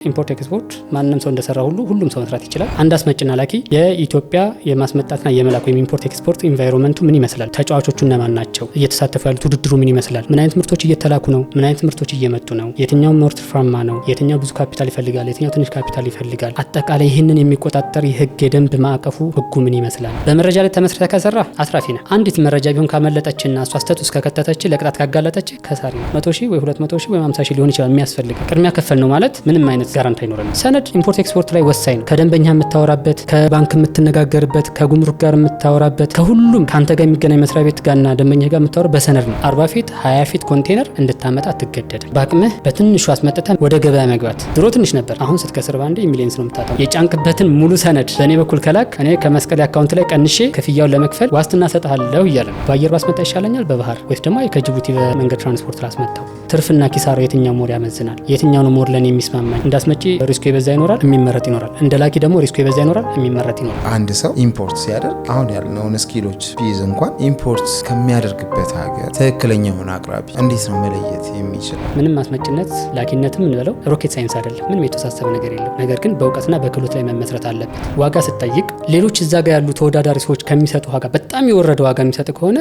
ኢምፖርት ኤክስፖርት ማንንም ሰው እንደሰራ ሁሉም ሰው መስራት ይችላል። አንድ አስመጭና ላኪ የኢትዮጵያ የማስመጣትና የመላክ ወይም ኢምፖርት ኤክስፖርት ኢንቫይሮንመንቱ ምን ይመስላል? ተጫዋቾቹ እነማን ናቸው? እየተሳተፉ ያሉት ውድድሩ ምን ይመስላል? ምን አይነት ምርቶች እየተላኩ ነው? ምን አይነት ምርቶች እየመጡ ነው? የትኛው ምርት ፍራማ ነው? የትኛው ብዙ ካፒታል ይፈልጋል? የትኛው ትንሽ ካፒታል ይፈልጋል? አጠቃላይ ይህንን የሚቆጣጠር የህግ የደንብ ማዕቀፉ ህጉ ምን ይመስላል? በመረጃ ላይ ተመስርተ ከሰራ አስራፊ ነህ። አንዲት መረጃ ቢሆን ካመለጠችና እሷ ስህተት ውስጥ ከከተተች ለቅጣት ካጋለጠች ከሳሪ ነው። 100,000 ወይ 200,000 ወይ 50,000 ሊሆን ይችላል የሚያስፈልግ ቅድሚያ ከፈል ነው ማለት ምንም አይነት ጋራንቲ አይኖርም። ሰነድ ኢምፖርት ኤክስፖርት ላይ ወሳኝ ነው። ከደንበኛ የምታወራበት፣ ከባንክ የምትነጋገርበት፣ ከጉምሩክ ጋር የምታወራበት፣ ከሁሉም ካንተ ጋር የሚገናኝ መስሪያ ቤት ጋርና ደንበኛ ጋር የምታወራው በሰነድ ነው። 40 ፊት 20 ፊት ኮንቴነር እንድታመጣ አትገደድም። በአቅምህ በትንሹ አስመጥተህ ወደ ገበያ መግባት ድሮ ትንሽ ነበር። አሁን ስትከስር ባንዴ ሚሊየንስ ነው የምታጣው። የጫንክበትን ሙሉ ሰነድ በእኔ በኩል ከላክ እኔ ከመስቀል አካውንት ላይ ቀንሼ ክፍያውን ለመክፈል ዋስትና ሰጥሃለሁ እያለ ነው። በአየር ባስመጣ ይሻለኛል በባህር ወይስ ደግሞ ከጅቡቲ በመንገድ ትራንስፖርት ላስመጣው? ትርፍና ኪሳራው የትኛው ሞር ያመዝናል? የትኛው ነው ሞር ለኔ የሚስማማኝ? እንዳስመጪ ሪስኩ የበዛ ይኖራል፣ የሚመረጥ ይኖራል። እንደ ላኪ ደግሞ ሪስኩ የበዛ ይኖራል፣ የሚመረጥ ይኖራል። አንድ ሰው ኢምፖርት ሲያደርግ አሁን ያልነውን ስኪሎች ቢይዝ እንኳን ኢምፖርት ከሚያደርግበት ሀገር ትክክለኛውን አቅራቢ እንዴት ነው መለየት የሚችለው? ምንም አስመጭነት ላኪነትም እንበለው ሮኬት ሳይንስ አይደለም። ምንም የተወሳሰበ ነገር የለው። ነገር ግን በእውቀትና በክህሎት ላይ መመስረት አለበት። ዋጋ ስጠይቅ ሌሎች እዛ ጋር ያሉ ተወዳዳሪ ሰዎች ከሚሰጡ ዋጋ በጣም የወረደ ዋጋ የሚሰጥ ከሆነ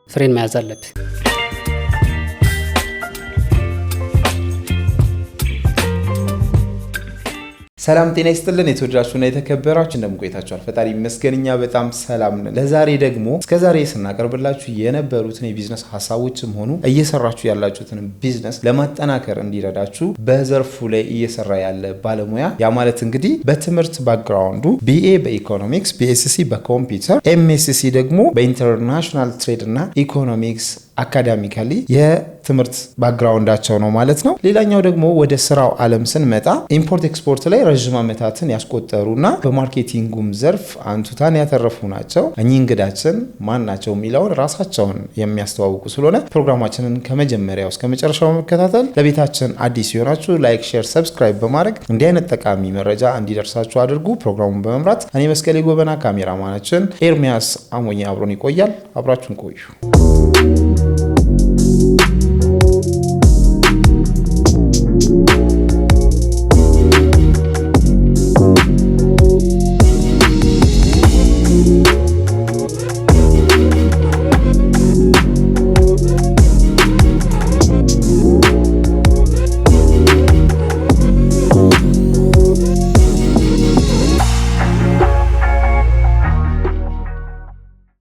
ፍሬን መያዝ አለብህ። ሰላም ጤና ይስጥልን። የተወደዳችሁና የተከበራችሁ እንደምን ቆይታችኋል? ፈጣሪ ይመስገን እኛ በጣም ሰላም ነን። ለዛሬ ደግሞ እስከዛሬ ስናቀርብላችሁ የነበሩትን የቢዝነስ ሀሳቦችም ሆኑ እየሰራችሁ ያላችሁትን ቢዝነስ ለማጠናከር እንዲረዳችሁ በዘርፉ ላይ እየሰራ ያለ ባለሙያ ያ ማለት እንግዲህ በትምህርት ባክግራውንዱ BA በኢኮኖሚክስ፣ BSc በኮምፒውተር፣ MSc ደግሞ በኢንተርናሽናል ትሬድ እና ኢኮኖሚክስ አካዳሚካሊ የትምህርት ባክግራውንዳቸው ነው ማለት ነው። ሌላኛው ደግሞ ወደ ስራው ዓለም ስንመጣ ኢምፖርት ኤክስፖርት ላይ ረዥም ዓመታትን ያስቆጠሩና በማርኬቲንጉም ዘርፍ አንቱታን ያተረፉ ናቸው። እኚህ እንግዳችን ማን ናቸው የሚለውን ራሳቸውን የሚያስተዋውቁ ስለሆነ ፕሮግራማችንን ከመጀመሪያው እስከ መጨረሻው መከታተል፣ ለቤታችን አዲስ ሲሆናችሁ ላይክ፣ ሼር፣ ሰብስክራይብ በማድረግ እንዲህ አይነት ጠቃሚ መረጃ እንዲደርሳችሁ አድርጉ። ፕሮግራሙን በመምራት እኔ መስቀሌ ጎበና፣ ካሜራማናችን ኤርሚያስ አሞኛ አብሮን ይቆያል። አብራችሁን ቆዩ።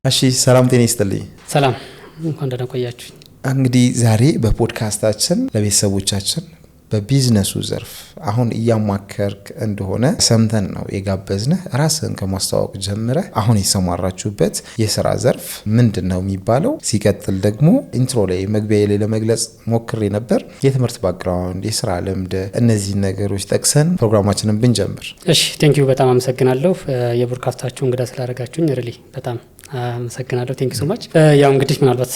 እሺ ሰላም ጤና ይስጥልኝ። ሰላም እንኳን ደህና ቆያችሁ። እንግዲህ ዛሬ በፖድካስታችን ለቤተሰቦቻችን በቢዝነሱ ዘርፍ አሁን እያማከርክ እንደሆነ ሰምተን ነው የጋበዝንህ። ራስህን ከማስተዋወቅ ጀምረህ አሁን የሰማራችሁበት የስራ ዘርፍ ምንድነው የሚባለው? ሲቀጥል ደግሞ ኢንትሮ ላይ መግቢያ ላይ ለመግለጽ ሞክሬ ነበር የትምህርት ባክግራውንድ፣ የስራ ልምድ፣ እነዚህ ነገሮች ጠቅሰን ፕሮግራማችንን ብንጀምር። እሺ ቴንኪዩ፣ በጣም አመሰግናለሁ የፖድካስታችሁ እንግዳ ስላደረጋችሁኝ። ሪሊ በጣም አመሰግናለሁ። ቴንኪዩ ሶ ማች። ያው እንግዲህ ምናልባት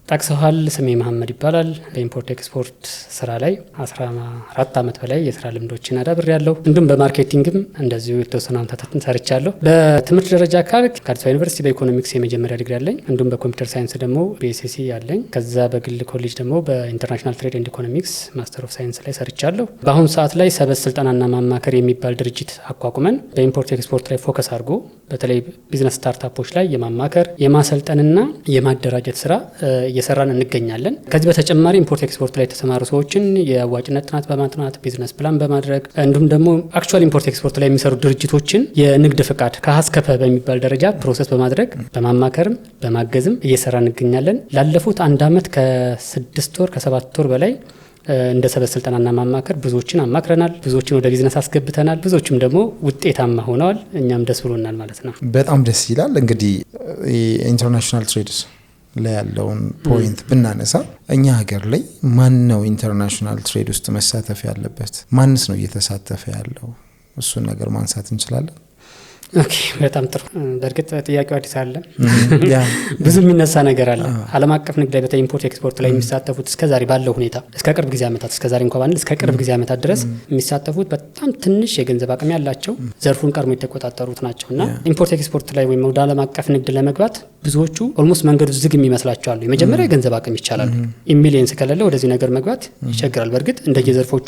ጠቅሰዋል። ስሜ መሐመድ ይባላል። በኢምፖርት ኤክስፖርት ስራ ላይ 14 ዓመት በላይ የስራ ልምዶችን አዳብሬያለሁ። እንዲሁም በማርኬቲንግም እንደዚሁ የተወሰኑ ዓመታትን ሰርቻለሁ። በትምህርት ደረጃ ከአዲስ አበባ ዩኒቨርሲቲ በኢኮኖሚክስ የመጀመሪያ ዲግሪ አለኝ። እንዲሁም በኮምፒውተር ሳይንስ ደግሞ BSc አለኝ። ከዛ በግል ኮሌጅ ደግሞ በኢንተርናሽናል ትሬድ ኤንድ ኢኮኖሚክስ ማስተር ኦፍ ሳይንስ ላይ ሰርቻለሁ። በአሁኑ ሰዓት ላይ ሰበዝ ስልጠናና ማማከር የሚባል ድርጅት አቋቁመን በኢምፖርት ኤክስፖርት ላይ ፎከስ አድርጎ በተለይ ቢዝነስ ስታርታፖች ላይ የማማከር የማሰልጠንና የማደራጀት ስራ እየሰራን እንገኛለን። ከዚህ በተጨማሪ ኢምፖርት ኤክስፖርት ላይ የተሰማሩ ሰዎችን የአዋጭነት ጥናት በማጥናት ቢዝነስ ፕላን በማድረግ እንዲሁም ደግሞ አክቹዋሊ ኢምፖርት ኤክስፖርት ላይ የሚሰሩ ድርጅቶችን የንግድ ፍቃድ ከሀስከፈ በሚባል ደረጃ ፕሮሰስ በማድረግ በማማከርም በማገዝም እየሰራን እንገኛለን። ላለፉት 1 ዓመት ከ6 ወር ከ7 ወር በላይ እንደ ሰበዝ ስልጠናና ማማከር ብዙዎችን አማክረናል። ብዙዎችን ወደ ቢዝነስ አስገብተናል። ብዙዎችም ደግሞ ውጤታማ ሆነዋል። እኛም ደስ ብሎናል ማለት ነው። በጣም ደስ ይላል። እንግዲህ ኢንተርናሽናል ትሬድስ ላይ ያለውን ፖይንት ብናነሳ እኛ ሀገር ላይ ማን ነው ኢንተርናሽናል ትሬድ ውስጥ መሳተፍ ያለበት? ማንስ ነው እየተሳተፈ ያለው? እሱን ነገር ማንሳት እንችላለን። ኦኬ በጣም ጥሩ። በእርግጥ ጥያቄው አዲስ አይደለም። ብዙ የሚነሳ ነገር አለ። ዓለም አቀፍ ንግድ ላይ በተለይ ኢምፖርት ኤክስፖርት ላይ የሚሳተፉት እስከዛሬ ባለው ሁኔታ እስከ ቅርብ ጊዜ ዓመታት እስከዛሬ እንኳን ባንል እስከ ቅርብ ጊዜ ዓመታት ድረስ የሚሳተፉት በጣም ትንሽ የገንዘብ አቅም ያላቸው ዘርፉን ቀድሞ የተቆጣጠሩት ናቸውና ኢምፖርት ኤክስፖርት ላይ ወይም ወደ ዓለም አቀፍ ንግድ ለመግባት ብዙዎቹ ኦልሞስት መንገዱ ዝግ የሚመስላቸው አሉ። የመጀመሪያ የገንዘብ አቅም ይቻላል፣ ኢሚሊየንስ ከሌለ ወደዚህ ነገር መግባት ይቸግራል። በእርግጥ እንደየዘርፎቹ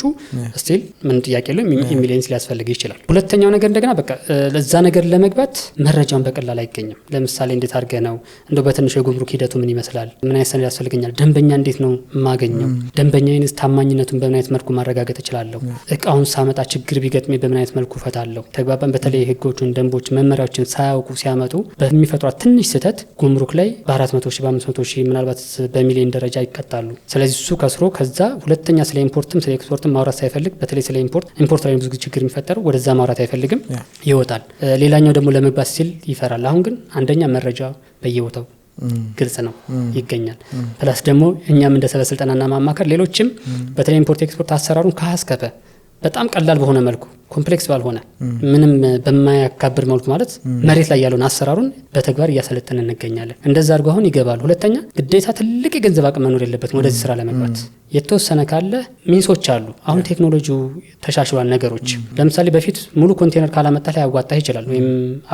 ስቲል ምን ጥያቄ የለውም ኢሚሊየንስ ሊያስፈልግ ይችላል። ሁለተኛው ነገር እንደገና በቃ ለዛ ነገር ለመግባት መረጃውን በቀላል አይገኝም። ለምሳሌ እንዴት አድርገ ነው እንደው በትንሽ የጉምሩክ ሂደቱ ምን ይመስላል፣ ምን አይነት ሰነድ ያስፈልገኛል፣ ደንበኛ እንዴት ነው የማገኘው፣ ደንበኛዬንስ ታማኝነቱን በምን አይነት መልኩ ማረጋገጥ እችላለሁ፣ እቃውን ሳመጣ ችግር ቢገጥሜ በምን አይነት መልኩ ፈታለሁ። ተግባባን። በተለይ ህጎቹን፣ ደንቦች፣ መመሪያዎችን ሳያውቁ ሲያመጡ በሚፈጥሯት ትንሽ ስህተት ጉምሩክ ላይ በ400 ሺህ በ500 ሺህ ምናልባት በሚሊዮን ደረጃ ይቀጣሉ። ስለዚህ እሱ ከስሮ ከዛ ሁለተኛ ስለ ኢምፖርትም ስለ ኤክስፖርትም ማውራት ሳይፈልግ በተለይ ስለ ኢምፖርት ላይ ብዙ ችግር የሚፈጠረው ወደዛ ማውራት አይፈልግም፣ ይወጣል። ሌላኛው ደግሞ ለመግባት ሲል ይፈራል። አሁን ግን አንደኛ መረጃ በየቦታው ግልጽ ነው ይገኛል። ፕላስ ደግሞ እኛም እንደ ሰበ ስልጠናና ማማከር ሌሎችም በተለይ ኢምፖርት ኤክስፖርት አሰራሩን ከሀስከፈ በጣም ቀላል በሆነ መልኩ ኮምፕሌክስ ባልሆነ ምንም በማያካብር መልኩ ማለት መሬት ላይ ያለውን አሰራሩን በተግባር እያሰለጠን እንገኛለን። እንደዛ አድርጎ አሁን ይገባሉ። ሁለተኛ ግዴታ ትልቅ የገንዘብ አቅም መኖር የለበትም ወደዚህ ስራ ለመግባት። የተወሰነ ካለ ሚንሶች አሉ። አሁን ቴክኖሎጂው ተሻሽሏል። ነገሮች ለምሳሌ በፊት ሙሉ ኮንቴነር ካላመጣህ ሊያዋጣህ ይችላል፣ ወይም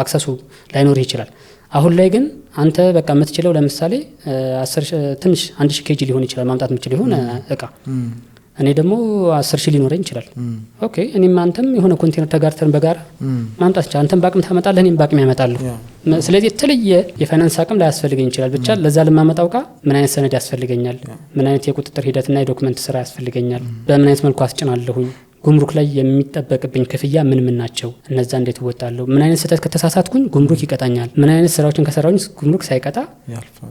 አክሰሱ ላይኖርህ ይችላል። አሁን ላይ ግን አንተ በቃ የምትችለው ለምሳሌ 10 ትንሽ 1000 ኬጂ ሊሆን ይችላል ማምጣት የምትችለው የሆነ እቃ እኔ ደግሞ 10 ሺህ ሊኖረኝ ይችላል። ኦኬ እኔም አንተም የሆነ ኮንቴነር ተጋርተን በጋራ ማምጣት ይችላል። አንተም በአቅም ታመጣለህ፣ እኔም በአቅም ያመጣለሁ። ስለዚህ የተለየ የፋይናንስ አቅም ላይ ያስፈልገኝ ይችላል። ብቻ ለዛ ለማመጣው እቃ ምን አይነት ሰነድ ያስፈልገኛል፣ ምን አይነት የቁጥጥር ሂደትና የዶክመንት ስራ ያስፈልገኛል፣ በምን አይነት መልኩ አስጭናለሁኝ፣ ጉምሩክ ላይ የሚጠበቅብኝ ክፍያ ምን ናቸው፣ እነዛ እንዴት እወጣለሁ፣ ምን አይነት ስህተት ከተሳሳትኩኝ ጉምሩክ ይቀጣኛል፣ ምን አይነት ስራዎችን ከሰራሁኝ ጉምሩክ ሳይቀጣ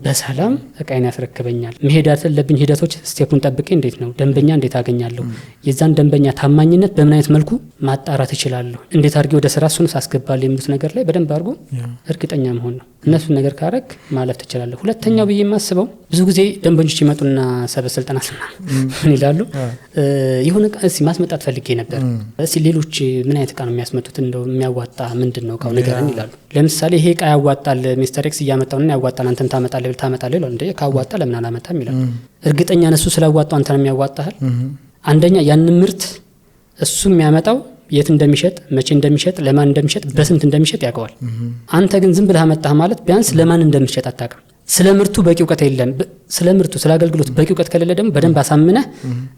በሰላም እቃዬን ያስረክበኛል፣ መሄድ ያለብኝ ሂደቶች ስቴፑን ጠብቄ እንዴት ነው ደንበኛ እንዴት አገኛለሁ፣ የዛን ደንበኛ ታማኝነት በምን አይነት መልኩ ማጣራት እችላለሁ፣ እንዴት አድርጌ ወደ ስራ እሱን ሳስገባል የሚሉት ነገር ላይ በደንብ አድርጎ እርግጠኛ መሆን ነው። እነሱን ነገር ካረግ ማለፍ ትችላለህ። ሁለተኛው ብዬ የማስበው ብዙ ጊዜ ደንበኞች ይመጡና ሰበ ስልጠና ስና ምን ይላሉ፣ የሆነ እሺ ማስመጣት ፈልጌ ነበር፣ እሺ ሌሎች ምን አይነት እቃ ነው የሚያስመጡት፣ እንደው የሚያዋጣ ምንድነው እቃው ንገረን ይላሉ። ለምሳሌ ይሄ እቃ ያዋጣል ሚስተር ኤክስ እያመጣውና ያዋጣል አንተን ታመጣለህ ይላል። እንዴ ካዋጣ ለምን አላመጣም ይላል። እርግጠኛ ነሱ ስላዋጣው አንተን የሚያዋጣሃል። አንደኛ ያን ምርት እሱ የሚያመጣው የት እንደሚሸጥ፣ መቼ እንደሚሸጥ፣ ለማን እንደሚሸጥ፣ በስንት እንደሚሸጥ ያውቀዋል። አንተ ግን ዝም ብለህ አመጣህ ማለት ቢያንስ ለማን እንደሚሸጥ አታውቅም። ስለ ምርቱ በቂ እውቀት የለም። ስለ ምርቱ ስለ አገልግሎት በቂ እውቀት ከሌለ ደግሞ በደንብ አሳምነህ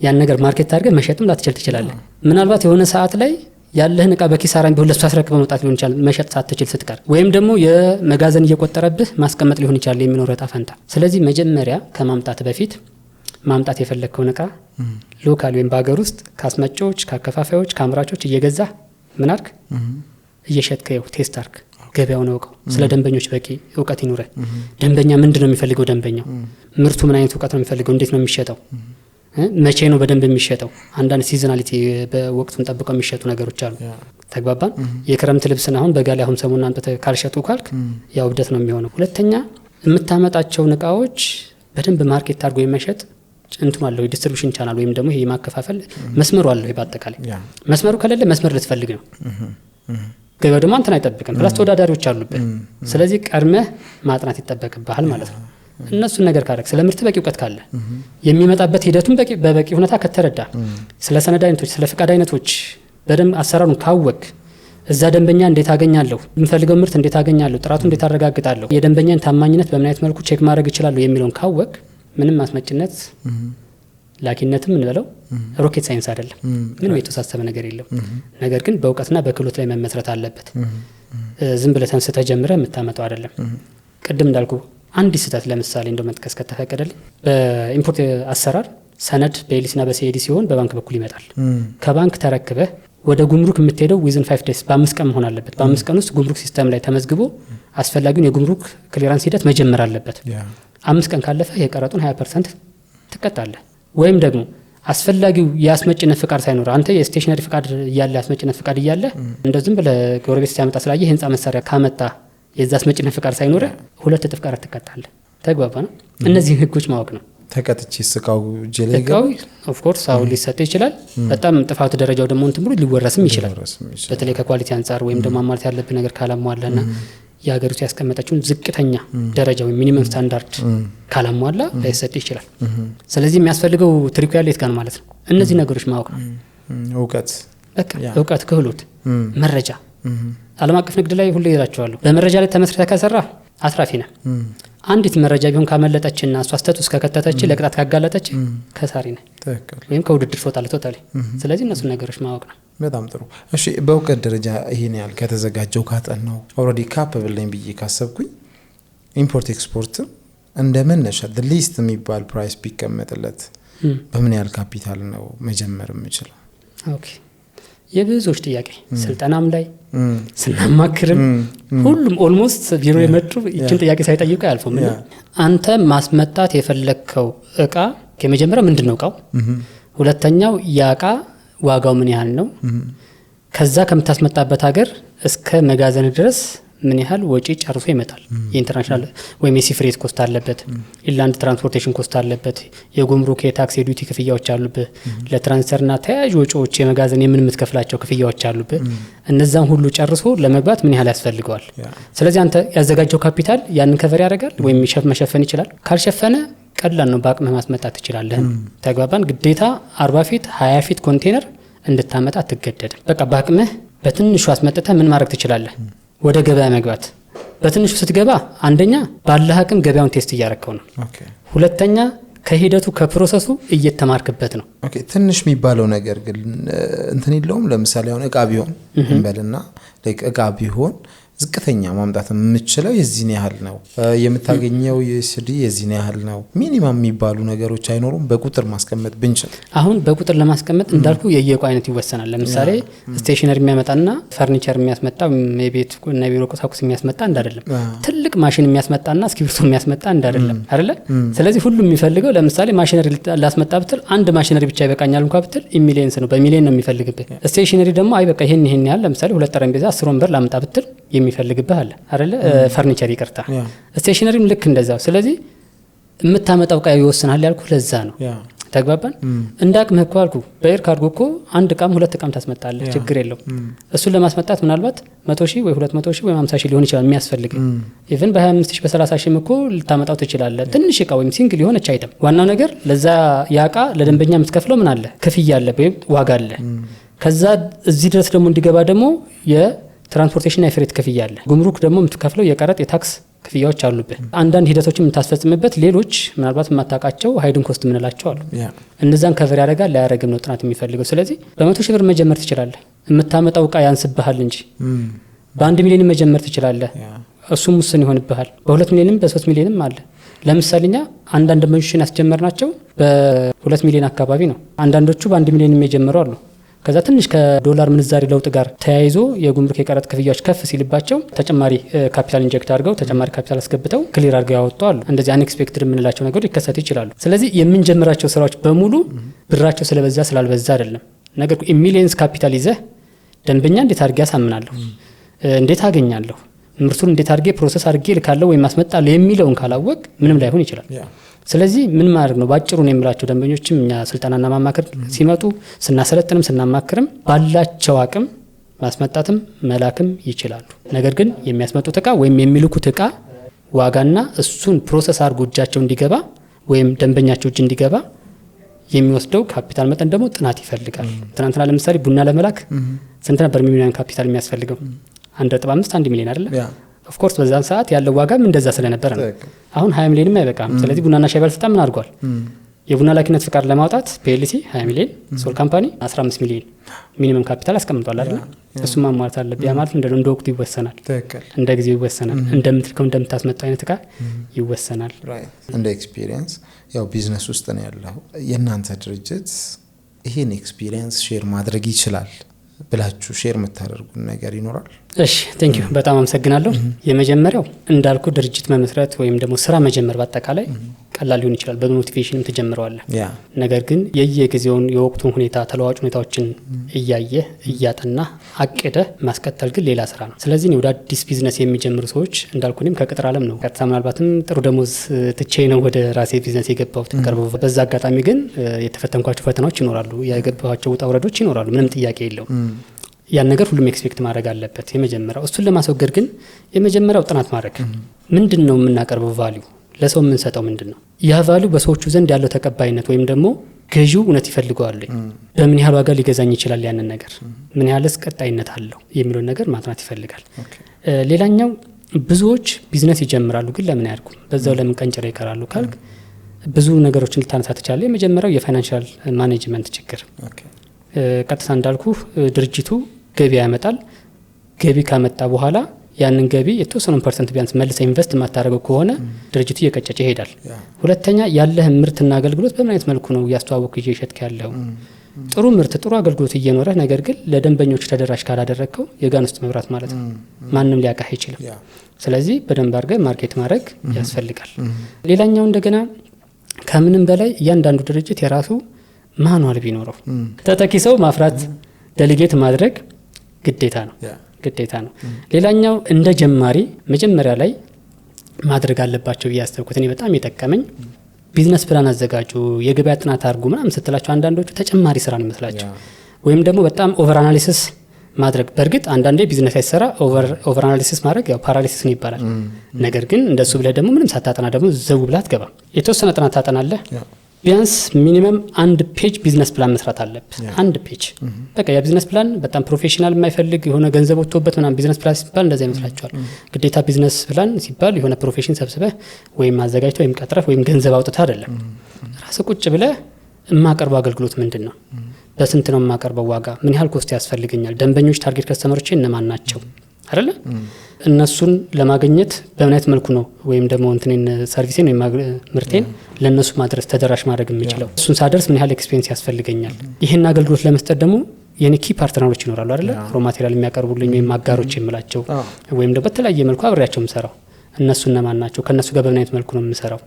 ያን ነገር ማርኬት አድርገህ መሸጥም ላትችል ትችላለህ። ምናልባት የሆነ ሰዓት ላይ ያለህን እቃ በኪሳራም ቢሆን ለሱ አስረክበህ መውጣት ሊሆን ይችላል፣ መሸጥ ሳትችል ስትቀር፣ ወይም ደግሞ የመጋዘን እየቆጠረብህ ማስቀመጥ ሊሆን ይችላል የሚኖር ዕጣ ፈንታ። ስለዚህ መጀመሪያ ከማምጣት በፊት ማምጣት የፈለግከውን እቃ ሎካል ወይም በሀገር ውስጥ ከአስመጪዎች፣ ከአከፋፋዮች፣ ከአምራቾች እየገዛህ ምን አድርግ እየሸጥከው ቴስት አድርግ። ገበያውን አውቀው። ስለ ደንበኞች በቂ እውቀት ይኑረ። ደንበኛ ምንድነው የሚፈልገው፣ ደንበኛው ምርቱ ምን አይነት እውቀት ነው የሚፈልገው፣ እንዴት ነው የሚሸጠው፣ መቼ ነው በደንብ የሚሸጠው። አንዳንድ ሲዝናሊቲ በወቅቱን ጠብቀው የሚሸጡ ነገሮች አሉ። ተግባባን። የክረምት ልብስና አሁን በጋ ላይ አሁን ሰሞኑን አንተ ካልሸጡ ካልክ ያው እብደት ነው የሚሆነው። ሁለተኛ የምታመጣቸውን እቃዎች በደንብ ማርኬት አድርጎ የመሸጥ እንትን አለው፣ የዲስትሪቢዩሽን ቻናል ወይም ደግሞ ይሄ የማከፋፈል መስመሩ አለው። በአጠቃላይ መስመሩ ከሌለ መስመር ልትፈልግ ነው። ገበያው ደግሞ አንተን አይጠብቅም። ፕላስ ተወዳዳሪዎች አሉበት። ስለዚህ ቀድመህ ማጥናት ይጠበቅብሃል ማለት ነው። እነሱን ነገር ካረክ ስለ ምርት በቂ እውቀት ካለ የሚመጣበት ሂደቱን በበቂ ሁኔታ ከተረዳ ስለ ሰነድ አይነቶች ስለ ፍቃድ አይነቶች በደንብ አሰራሩን ካወቅ እዛ ደንበኛ እንዴት አገኛለሁ፣ የምፈልገው ምርት እንዴት አገኛለሁ፣ ጥራቱ እንዴት አረጋግጣለሁ፣ የደንበኛን ታማኝነት በምን አይነት መልኩ ቼክ ማድረግ እችላለሁ የሚለውን ካወቅ ምንም ማስመጭነት ላኪነትም እንበለው ሮኬት ሳይንስ አይደለም። ምንም የተወሳሰበ ነገር የለም። ነገር ግን በእውቀትና በክህሎት ላይ መመስረት አለበት። ዝም ብለህ ተንስተህ ጀምረህ የምታመጣው አይደለም። ቅድም እንዳልኩ አንድ ስህተት ለምሳሌ እንደው መጥቀስ ከተፈቀደልኝ በኢምፖርት አሰራር ሰነድ በኤሊስና በሲኤዲ ሲሆን በባንክ በኩል ይመጣል። ከባንክ ተረክበህ ወደ ጉምሩክ የምትሄደው ዊዝን 5 ዴይስ በ5 ቀን መሆን አለበት። በ5 ቀን ውስጥ ጉምሩክ ሲስተም ላይ ተመዝግቦ አስፈላጊውን የጉምሩክ ክሊራንስ ሂደት መጀመር አለበት። 5 ቀን ካለፈ የቀረጡን 20% ትቀጣለህ። ወይም ደግሞ አስፈላጊው የአስመጭነት ፍቃድ ሳይኖር አንተ የስቴሽነሪ ፍቃድ እያለ አስመጭነት ፍቃድ እያለ እንደው ዝም ብለህ ጎረቤት ሲያመጣ ስላየ የህንጻ መሳሪያ ካመጣ የዛ አስመጭነት ፍቃድ ሳይኖር 2 እጥፍ ቀረጥ ትቀጣለህ። ተግባባ ነው። እነዚህን ህጎች ማወቅ ነው። ተቀጥቼ ስቃው ጀለጋው ኦፍ ኮርስ አው ሊሰጥ ይችላል። በጣም ጥፋቱ ደረጃው ደግሞ እንትን ብሎ ሊወረስም ይችላል። በተለይ ከኳሊቲ አንፃር ወይም ደግሞ አማርት ያለበት ነገር ካላሟላና የሀገሪቱ ያስቀመጠችውን ዝቅተኛ ደረጃ ወይ ሚኒመም ስታንዳርድ ካላሟላ ሊሰጥ ይችላል። ስለዚህ የሚያስፈልገው ትሪኩ ያለ የት ጋር ማለት ነው? እነዚህ ነገሮች ማወቅ ነው። እውቀት፣ ክህሎት፣ መረጃ። ዓለም አቀፍ ንግድ ላይ ሁሉ ይላቸዋለሁ በመረጃ ላይ ተመስርተህ ከሰራ አትራፊ ነህ። አንዲት መረጃ ቢሆን ካመለጠችና እሷ ስህተት ውስጥ ከከተተች ለቅጣት ካጋለጠች ከሳሪ ነህ ወይም ከውድድር ትወጣለህ ቶታሊ። ስለዚህ እነሱ ነገሮች ማወቅ ነው። በጣም ጥሩ። እሺ በእውቀት ደረጃ ይሄን ያህል ከተዘጋጀው ካጠናው ኦልሬዲ ካፓብል ነኝ ብዬ ካሰብኩኝ ኢምፖርት ኤክስፖርት እንደመነሻ ሊስት የሚባል ፕራይስ ቢቀመጥለት በምን ያህል ካፒታል ነው መጀመር የምችለው? ኦኬ የብዙዎች ጥያቄ ስልጠናም ላይ ስናማክርም ሁሉም ኦልሞስት ቢሮ የመጡ ይችን ጥያቄ ሳይጠይቁ ያልፈው ምን አንተ ማስመጣት የፈለከው እቃ ከመጀመሪያ ምንድነው እቃው? ሁለተኛው ያ እቃ ዋጋው ምን ያህል ነው? ከዛ ከምታስመጣበት ሀገር እስከ መጋዘን ድረስ ምን ያህል ወጪ ጨርሶ ይመጣል? የኢንተርናሽናል ወይም የሲፍሬት ኮስት አለበት፣ ኢንላንድ ትራንስፖርቴሽን ኮስት አለበት፣ የጉምሩክ የታክስ የዲዩቲ ክፍያዎች አሉበት፣ ለትራንስፈርና ተያያዥ ወጪዎች የመጋዘን የምትከፍላቸው ክፍያዎች አሉበት። እነዛን ሁሉ ጨርሶ ለመግባት ምን ያህል ያስፈልገዋል? ስለዚህ አንተ ያዘጋጀው ካፒታል ያንን ከቨር ያደርጋል ወይም መሸፈን ይችላል? ካልሸፈነ ቀላል ነው፣ በአቅምህ ማስመጣት ትችላለህ። ተግባባን? ግዴታ 40 ፊት 20 ፊት ኮንቴነር እንድታመጣ አትገደድም። በቃ በአቅምህ በትንሹ አስመጥተህ ምን ማድረግ ትችላለህ? ወደ ገበያ መግባት። በትንሹ ስትገባ አንደኛ ባለህ አቅም ገበያውን ቴስት እያረከው ነው። ሁለተኛ ከሂደቱ ከፕሮሰሱ እየተማርክበት ነው። ኦኬ ትንሽ የሚባለው ነገር ግን እንትን የለውም። ለምሳሌ አሁን እቃ ቢሆን እንበልና እቃ ቢሆን ዝቅተኛ ማምጣት የምችለው የዚህን ያህል ነው፣ የምታገኘው የኤስዲ የዚህን ያህል ነው። ሚኒመም የሚባሉ ነገሮች አይኖሩም? በቁጥር ማስቀመጥ ብንችል። አሁን በቁጥር ለማስቀመጥ እንዳልኩ የየቁ አይነት ይወሰናል። ለምሳሌ ስቴሽነሪ የሚያመጣና ፈርኒቸር የሚያስመጣ የቤት እና የቢሮ ቁሳቁስ የሚያስመጣ እንዳይደለም፣ ትልቅ ማሽን የሚያስመጣና እስክሪብቶ የሚያስመጣ እንዳይደለም አይደለ? ስለዚህ ሁሉም የሚፈልገው ለምሳሌ ማሽነሪ ላስመጣ ብትል አንድ ማሽነሪ ብቻ ይበቃኛል እንኳን ብትል ሚሊየንስ ነው፣ በሚሊየን ነው የሚፈልግብህ። ስቴሽነሪ ደግሞ አይ በቃ ይሄን ያህል ለምሳሌ 2 ጠረጴዛ 10 ወንበር ላምጣ ብትል የሚፈልግብህ አለ አይደለ? ፈርኒቸር ይቅርታ፣ ስቴሽነሪም ልክ እንደዛው። ስለዚህ የምታመጣው ዕቃ ይወስናል ያልኩ ለዛ ነው። ተግባባን? እንዳቅምህ እኮ አልኩ። በኤር ካርጎ እኮ አንድ ዕቃም 2 ዕቃም ታስመጣለህ፣ ችግር የለው። እሱን ለማስመጣት ምናልባት 100,000 ወይ 200,000 ወይ 50,000 ሊሆን ይችላል የሚያስፈልግ። ኢቭን በ25,000 በ30,000 እኮ ልታመጣው ትችላለህ። ትንሽ ዕቃ ወይም ሲንግል የሆነች አይተም። ዋናው ነገር ለዛ ያ ዕቃ ለደንበኛ የምትከፍለው ምን አለ? ክፍያ አለ ወይም ዋጋ አለ። ከዛ እዚህ ድረስ ደግሞ እንዲገባ ደግሞ ትራንስፖርቴሽን እና የፍሬት ክፍያ አለ። ጉምሩክ ደግሞ የምትከፍለው የቀረጥ የታክስ ክፍያዎች አሉበት። አንዳንድ ሂደቶችን የምታስፈጽምበት ሌሎች ምናልባት የማታውቃቸው ሃይድን ኮስት የምንላቸው አሉ። እነዛን ከቨር ያደርጋል ላያደርግም ነው ጥናት የሚፈልገው። ስለዚህ በ100,000 ብር መጀመር ትችላለህ። የምታመጣው ዕቃ ያንስብሃል እንጂ በ1 ሚሊዮን መጀመር ትችላለህ። እሱም ውስን ይሆንብሃል። በ2 ሚሊዮንም በ3 ሚሊዮንም አለ። ለምሳሌ እኛ አንዳንድ ደንበኞችን ያስጀመርናቸው በ2 ሚሊዮን አካባቢ ነው። አንዳንዶቹ በ1 ሚሊዮንም የጀመሩ አሉ። ከዛ ትንሽ ከዶላር ምንዛሪ ለውጥ ጋር ተያይዞ የጉምሩክ የቀረጥ ክፍያዎች ከፍ ሲልባቸው ተጨማሪ ካፒታል ኢንጀክት አድርገው ተጨማሪ ካፒታል አስገብተው ክሊር አድርገው ያወጡ አሉ። እንደዚህ አንኤክስፔክትድ የምንላቸው ነገሮች ሊከሰቱ ይችላሉ። ስለዚህ የምንጀምራቸው ስራዎች በሙሉ ብራቸው ስለበዛ ስላልበዛ አይደለም። ነገር ግን ሚሊየንስ ካፒታል ይዘህ ደንበኛ እንዴት አድርጌ ያሳምናለሁ፣ እንዴት አገኛለሁ፣ ምርቱን እንዴት አድርጌ ፕሮሰስ አድርጌ ልካለሁ ወይም አስመጣለሁ የሚለውን ካላወቅ ምንም ላይሆን ይችላል። ስለዚህ ምን ማድረግ ነው ባጭሩ ነው የምላቸው። ደንበኞችም እኛ ስልጠናና ማማከር ሲመጡ ስናሰለጥንም ስናማክርም ባላቸው አቅም ማስመጣትም መላክም ይችላሉ። ነገር ግን የሚያስመጡት ዕቃ ወይም የሚልኩት ዕቃ ዋጋና እሱን ፕሮሰስ አድርጎ እጃቸው እንዲገባ ወይም ደንበኛቸው እጅ እንዲገባ የሚወስደው ካፒታል መጠን ደግሞ ጥናት ይፈልጋል። ትናንትና ለምሳሌ ቡና ለመላክ ስንት ነበር ሚሊዮን ካፒታል የሚያስፈልገው? 1.5 1 ሚሊዮን አይደለ? ኦፍ ኮርስ በዛን ሰዓት ያለው ዋጋም እንደዛ ስለነበረ ነው። አሁን 20 ሚሊዮንም አይበቃም። ስለዚህ ቡናና ሻይ ባለስልጣን ምን አድርጓል? የቡና ላኪነት ፍቃድ ለማውጣት ፒኤልሲ 20 ሚሊዮን፣ ሶል ካምፓኒ 15 ሚሊዮን ሚኒመም ካፒታል አስቀምጧል አይደል? እሱም ማሟላት አለበት። ያ ማለት እንደ ወቅቱ ይወሰናል፣ እንደ ጊዜው ይወሰናል፣ እንደምትልከው እንደምታስመጣው አይነት ዕቃ ይወሰናል። እንደ ኤክስፒሪየንስ ያው ቢዝነስ ውስጥ ነው ያለው የእናንተ ድርጅት ይሄን ኤክስፒሪየንስ ሼር ማድረግ ይችላል ብላችሁ ሼር የምታደርጉን ነገር ይኖራል? እሺ ቴንክ ዩ በጣም አመሰግናለሁ። የመጀመሪያው እንዳልኩ ድርጅት መመስረት ወይም ደግሞ ስራ መጀመር በአጠቃላይ ቀላል ሊሆን ይችላል። በሞቲቬሽንም ተጀምረዋል። ነገር ግን የየጊዜውን የወቅቱን ሁኔታ ተለዋጭ ሁኔታዎችን እያየ እያጠና አቅደ ማስቀጠል ግን ሌላ ስራ ነው። ስለዚህ ወደ አዲስ ቢዝነስ የሚጀምሩ ሰዎች እንዳልኩኝም ከቅጥር ዓለም ነው ቀጥታ ምናልባትም ጥሩ ደሞዝ ትቼ ነው ወደ ራሴ ቢዝነስ የገባሁት ቀርበው። በዛ አጋጣሚ ግን የተፈተንኳቸው ፈተናዎች ይኖራሉ፣ ያገባኋቸው ውጣ ውረዶች ይኖራሉ። ምንም ጥያቄ የለውም። ያን ነገር ሁሉም ኤክስፔክት ማድረግ አለበት። የመጀመሪያው እሱን ለማስወገድ ግን የመጀመሪያው ጥናት ማድረግ ምንድነው የምናቀርበው ቫልዩ ለሰው የምንሰጠው ምንድነው? ያ ቫልዩ በሰዎቹ ዘንድ ያለው ተቀባይነት ወይም ደግሞ ገዢው እውነት ይፈልገዋል፣ በምን ያህል ዋጋ ሊገዛኝ ይችላል፣ ያንን ነገር ምን ያህልስ ቀጣይነት አለው የሚለው ነገር ማጥናት ይፈልጋል። ሌላኛው ብዙዎች ቢዝነስ ይጀምራሉ ግን ለምን አያድጉም? በዛው ለምን ቀንጭረው ይቀራሉ ካልክ ብዙ ነገሮችን ልታነሳ ትችላለህ። የመጀመሪያው የፋይናንሻል ማኔጅመንት ችግር። ቀጥታ እንዳልኩ ድርጅቱ ገቢ ያመጣል። ገቢ ካመጣ በኋላ ያንን ገቢ የተወሰነ ፐርሰንት ቢያንስ መልሰ ኢንቨስት የማታደርገው ከሆነ ድርጅቱ እየቀጨጨ ይሄዳል። ሁለተኛ ያለህ ምርትና አገልግሎት በምን አይነት መልኩ ነው እያስተዋወቅ እየሸጥክ ያለው? ጥሩ ምርት ጥሩ አገልግሎት እየኖረ ነገር ግን ለደንበኞች ተደራሽ ካላደረግከው የጋን ውስጥ መብራት ማለት ነው። ማንም ሊያውቃህ አይችልም። ስለዚህ በደንብ አድርገህ ማርኬት ማድረግ ያስፈልጋል። ሌላኛው እንደገና ከምንም በላይ እያንዳንዱ ድርጅት የራሱ ማኑዋል ቢኖረው ተተኪ ሰው ማፍራት ዴሊጌት ማድረግ ግዴታ ነው። ሌላኛው እንደ ጀማሪ መጀመሪያ ላይ ማድረግ አለባቸው ያስተውኩት እኔ በጣም የጠቀመኝ ቢዝነስ ፕላን አዘጋጁ፣ የገበያ ጥናት አድርጉ ምናምን ስትላቸው አንዳንዶቹ ተጨማሪ ስራ ነው ይመስላቸው ወይም ደግሞ በጣም ኦቨር አናሊሲስ ማድረግ። በእርግጥ አንዳንዴ ቢዝነስ አይሰራ ኦቨር አናሊሲስ ማድረግ ያው ፓራሊሲስ ነው ይባላል። ነገር ግን እንደሱ ብለህ ደግሞ ምንም ሳታጠና ደግሞ ዘው ብለህ አትገባም። የተወሰነ ጥናት ታጠናለህ። ቢያንስ ሚኒመም 1 ፔጅ ቢዝነስ ፕላን መስራት አለብህ። 1 ፔጅ በቃ ያ ቢዝነስ ፕላን በጣም ፕሮፌሽናል የማይፈልግ የሆነ ገንዘብ ወጥቶበት ምናምን ቢዝነስ ፕላን ሲባል እንደዛ ይመስላችኋል። ግዴታ ቢዝነስ ፕላን ሲባል የሆነ ፕሮፌሽን ሰብስበህ ወይም አዘጋጅተህ ወይም ቀጥረህ ወይም ገንዘብ አውጥተህ አይደለም። ራስህ ቁጭ ብለህ የማቀርበው አገልግሎት ምንድን ነው? በስንት ነው የማቀርበው ዋጋ? ምን ያህል ኮስት ያስፈልገኛል? ደንበኞች ታርጌት ከስተመሮች እነማን ናቸው አይደለ? እነሱን ለማግኘት በምን አይነት መልኩ ነው ወይም ደግሞ እንትኔን ሰርቪሴን ወይም ምርቴን ለነሱ ማድረስ ተደራሽ ማድረግ የምችለው? እሱን ሳደርስ ምን ያህል ኤክስፔሪንስ ያስፈልገኛል? ይሄን አገልግሎት ለመስጠት ደግሞ የኔ ኪ ፓርትነሮች ይኖራሉ አይደለ? ሮ ማቴሪያል የሚያቀርቡልኝ ወይም አጋሮች የምላቸው ወይም ደግሞ በተለያየ መልኩ አብሬያቸው የምሰራው እነሱ እነማን ናቸው? ከነሱ ጋር በምን አይነት መልኩ ነው የምሰራው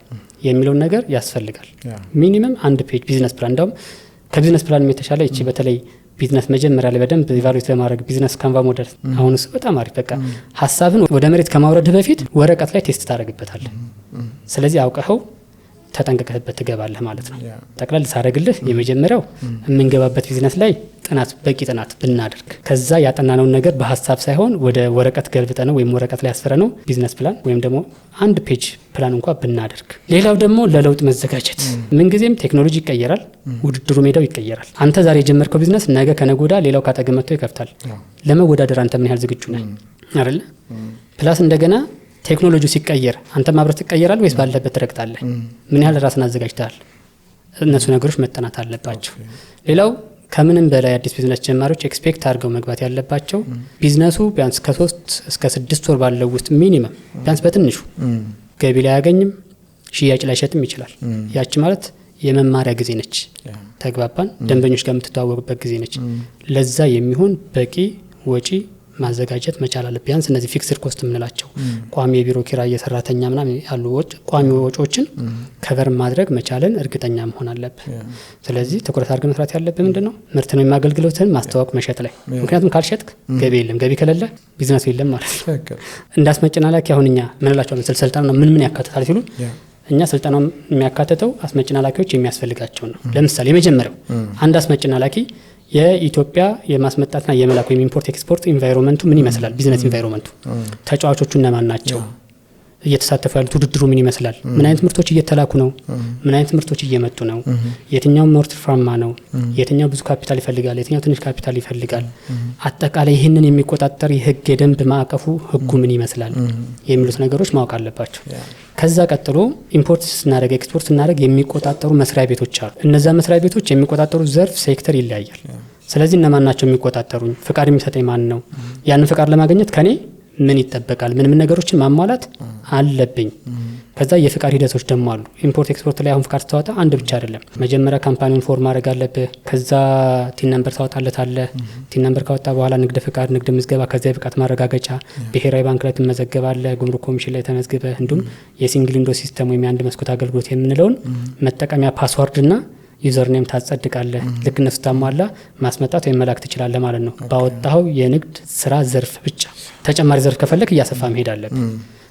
የሚለውን ነገር ያስፈልጋል። ሚኒመም 1 ፔጅ ቢዝነስ ፕላን። እንደውም ከቢዝነስ ፕላን የተሻለ እቺ በተለይ ቢዝነስ መጀመሪያ ላይ በደንብ ኢቫሉዌት ለማድረግ ቢዝነስ ካንቫ ሞዴል አሁንስ በጣም አሪፍ። በቃ ሐሳብን ወደ መሬት ከማውረድህ በፊት ወረቀት ላይ ቴስት ታደርግበታለህ። ስለዚህ አውቀኸው ተጠንቀቀህበት ትገባለህ ማለት ነው። ጠቅላላ ሳረግልህ የመጀመሪያው የምንገባበት ቢዝነስ ላይ በቂ ጥናት ብናደርግ ከዛ ያጠናነውን ነገር በሐሳብ ሳይሆን ወደ ወረቀት ገልብጠ ነው ወይም ወረቀት ላይ ያስፈረ ነው ቢዝነስ ፕላን ወይም ደግሞ 1 ፔጅ ፕላን እንኳን ብናደርግ። ሌላው ደግሞ ለለውጥ መዘጋጀት። ምንጊዜም ቴክኖሎጂ ይቀየራል፣ ውድድሩ ሜዳው ይቀየራል። አንተ ዛሬ የጀመርከው ቢዝነስ ነገ ከነጎዳ ሌላው ካጠገብ መጥቶ ይከፍታል። ለመወዳደር አንተ ምን ያህል ዝግጁ ነህ አይደል? ፕላስ እንደገና ቴክኖሎጂ ሲቀየር አንተ ማብረት ትቀየራል ወይስ ባለበት ትረግጣለህ? ምን ያህል ራስን አዘጋጅተሃል? እነሱ ነገሮች መጠናት አለባቸው። ሌላው ከምንም በላይ አዲስ ቢዝነስ ጀማሪዎች ኤክስፔክት አድርገው መግባት ያለባቸው ቢዝነሱ ቢያንስ ከ3 እስከ 6 ወር ባለው ውስጥ ሚኒመም ቢያንስ በትንሹ ገቢ ላይ ያገኝም ሽያጭ ላይ ሸጥም ይችላል። ያቺ ማለት የመማሪያ ጊዜ ነች። ተግባባን? ደንበኞች ጋር የምትተዋወቅበት ጊዜ ነች። ለዛ የሚሆን በቂ ወጪ ማዘጋጀት መቻል አለ። ቢያንስ እነዚህ ፊክስድ ኮስት የምንላቸው ቋሚ የቢሮ ኪራይ፣ የሰራተኛ ምናምን ያሉ ቋሚ ወጪዎችን ከቨር ማድረግ መቻልን እርግጠኛ መሆን አለብህ። ስለዚህ ትኩረት አድርገህ መስራት ያለብህ ምንድነው? ምርት ነው የማገልግሎትን ማስተዋወቅ መሸጥ ላይ። ምክንያቱም ካልሸጥክ ገቢ የለም፣ ገቢ ከሌለ ቢዝነስ የለም ማለት ነው። እንዳስመጭና ላኪ አሁን እኛ ምን እላቸዋለሁ ስለ ስልጠና ነው ምን ያካትታል ሲሉ እኛ ስልጠናው የሚያካትተው አስመጭና ላኪዎች የሚያስፈልጋቸው ነው። ለምሳሌ የመጀመሪያው አንድ አስመጭና ላኪ የኢትዮጵያ የማስመጣትና የመላክ ወይም ኢምፖርት ኤክስፖርት ኢንቫይሮንመንቱ ምን ይመስላል? ቢዝነስ ኢንቫይሮንመንቱ ተጫዋቾቹ እነማን ናቸው? እየተሳተፉ ያሉት ውድድሩ ምን ይመስላል? ምን አይነት ምርቶች እየተላኩ ነው? ምን አይነት ምርቶች እየመጡ ነው? የትኛው ምርት ፍራማ ነው? የትኛው ብዙ ካፒታል ይፈልጋል? የትኛው ትንሽ ካፒታል ይፈልጋል? አጠቃላይ ይህንን የሚቆጣጠር የህግ የደንብ ማዕቀፉ ህጉ ምን ይመስላል? የሚሉት ነገሮች ማወቅ አለባቸው። ከዛ ቀጥሎ ኢምፖርት ስናደርግ ኤክስፖርት ስናደርግ የሚቆጣጠሩ መስሪያ ቤቶች አሉ። እነዛ መስሪያ ቤቶች የሚቆጣጠሩ ዘርፍ ሴክተር ይለያያል። ስለዚህ እነማን ናቸው የሚቆጣጠሩኝ? ፍቃድ የሚሰጠኝ ማን ነው? ያንን ፍቃድ ለማግኘት ከኔ ምን ይጠበቃል? ምን ነገሮችን ማሟላት አለብኝ? ከዛ የፍቃድ ሂደቶች ደግሞ አሉ። ኢምፖርት ኤክስፖርት ላይ አሁን ፍቃድ ታወጣ አንድ ብቻ አይደለም። መጀመሪያ ካምፓኒውን ፎርም ማድረግ አለብህ። ከዛ ቲን ነምበር ታወጣለታለህ። ቲን ነምበር ካወጣ በኋላ ንግድ ፍቃድ፣ ንግድ ምዝገባ፣ ከዛ የብቃት ማረጋገጫ ብሔራዊ ባንክ ላይ ትመዘገባለህ። ጉምሩክ ኮሚሽን ላይ ተመዝግበህ እንዲሁም የሲንግል ዊንዶ ሲስተም ወይም የአንድ መስኮት አገልግሎት የምንለውን መጠቀሚያ ፓስወርድና ዩዘርኔም ታጸድቃለህ። ልክ እነሱ ታሟላ ማስመጣት ወይም መላክ ትችላለህ ማለት ነው። ባወጣው የንግድ ስራ ዘርፍ ብቻ። ተጨማሪ ዘርፍ ከፈለክ እያሰፋ መሄድ አለብህ።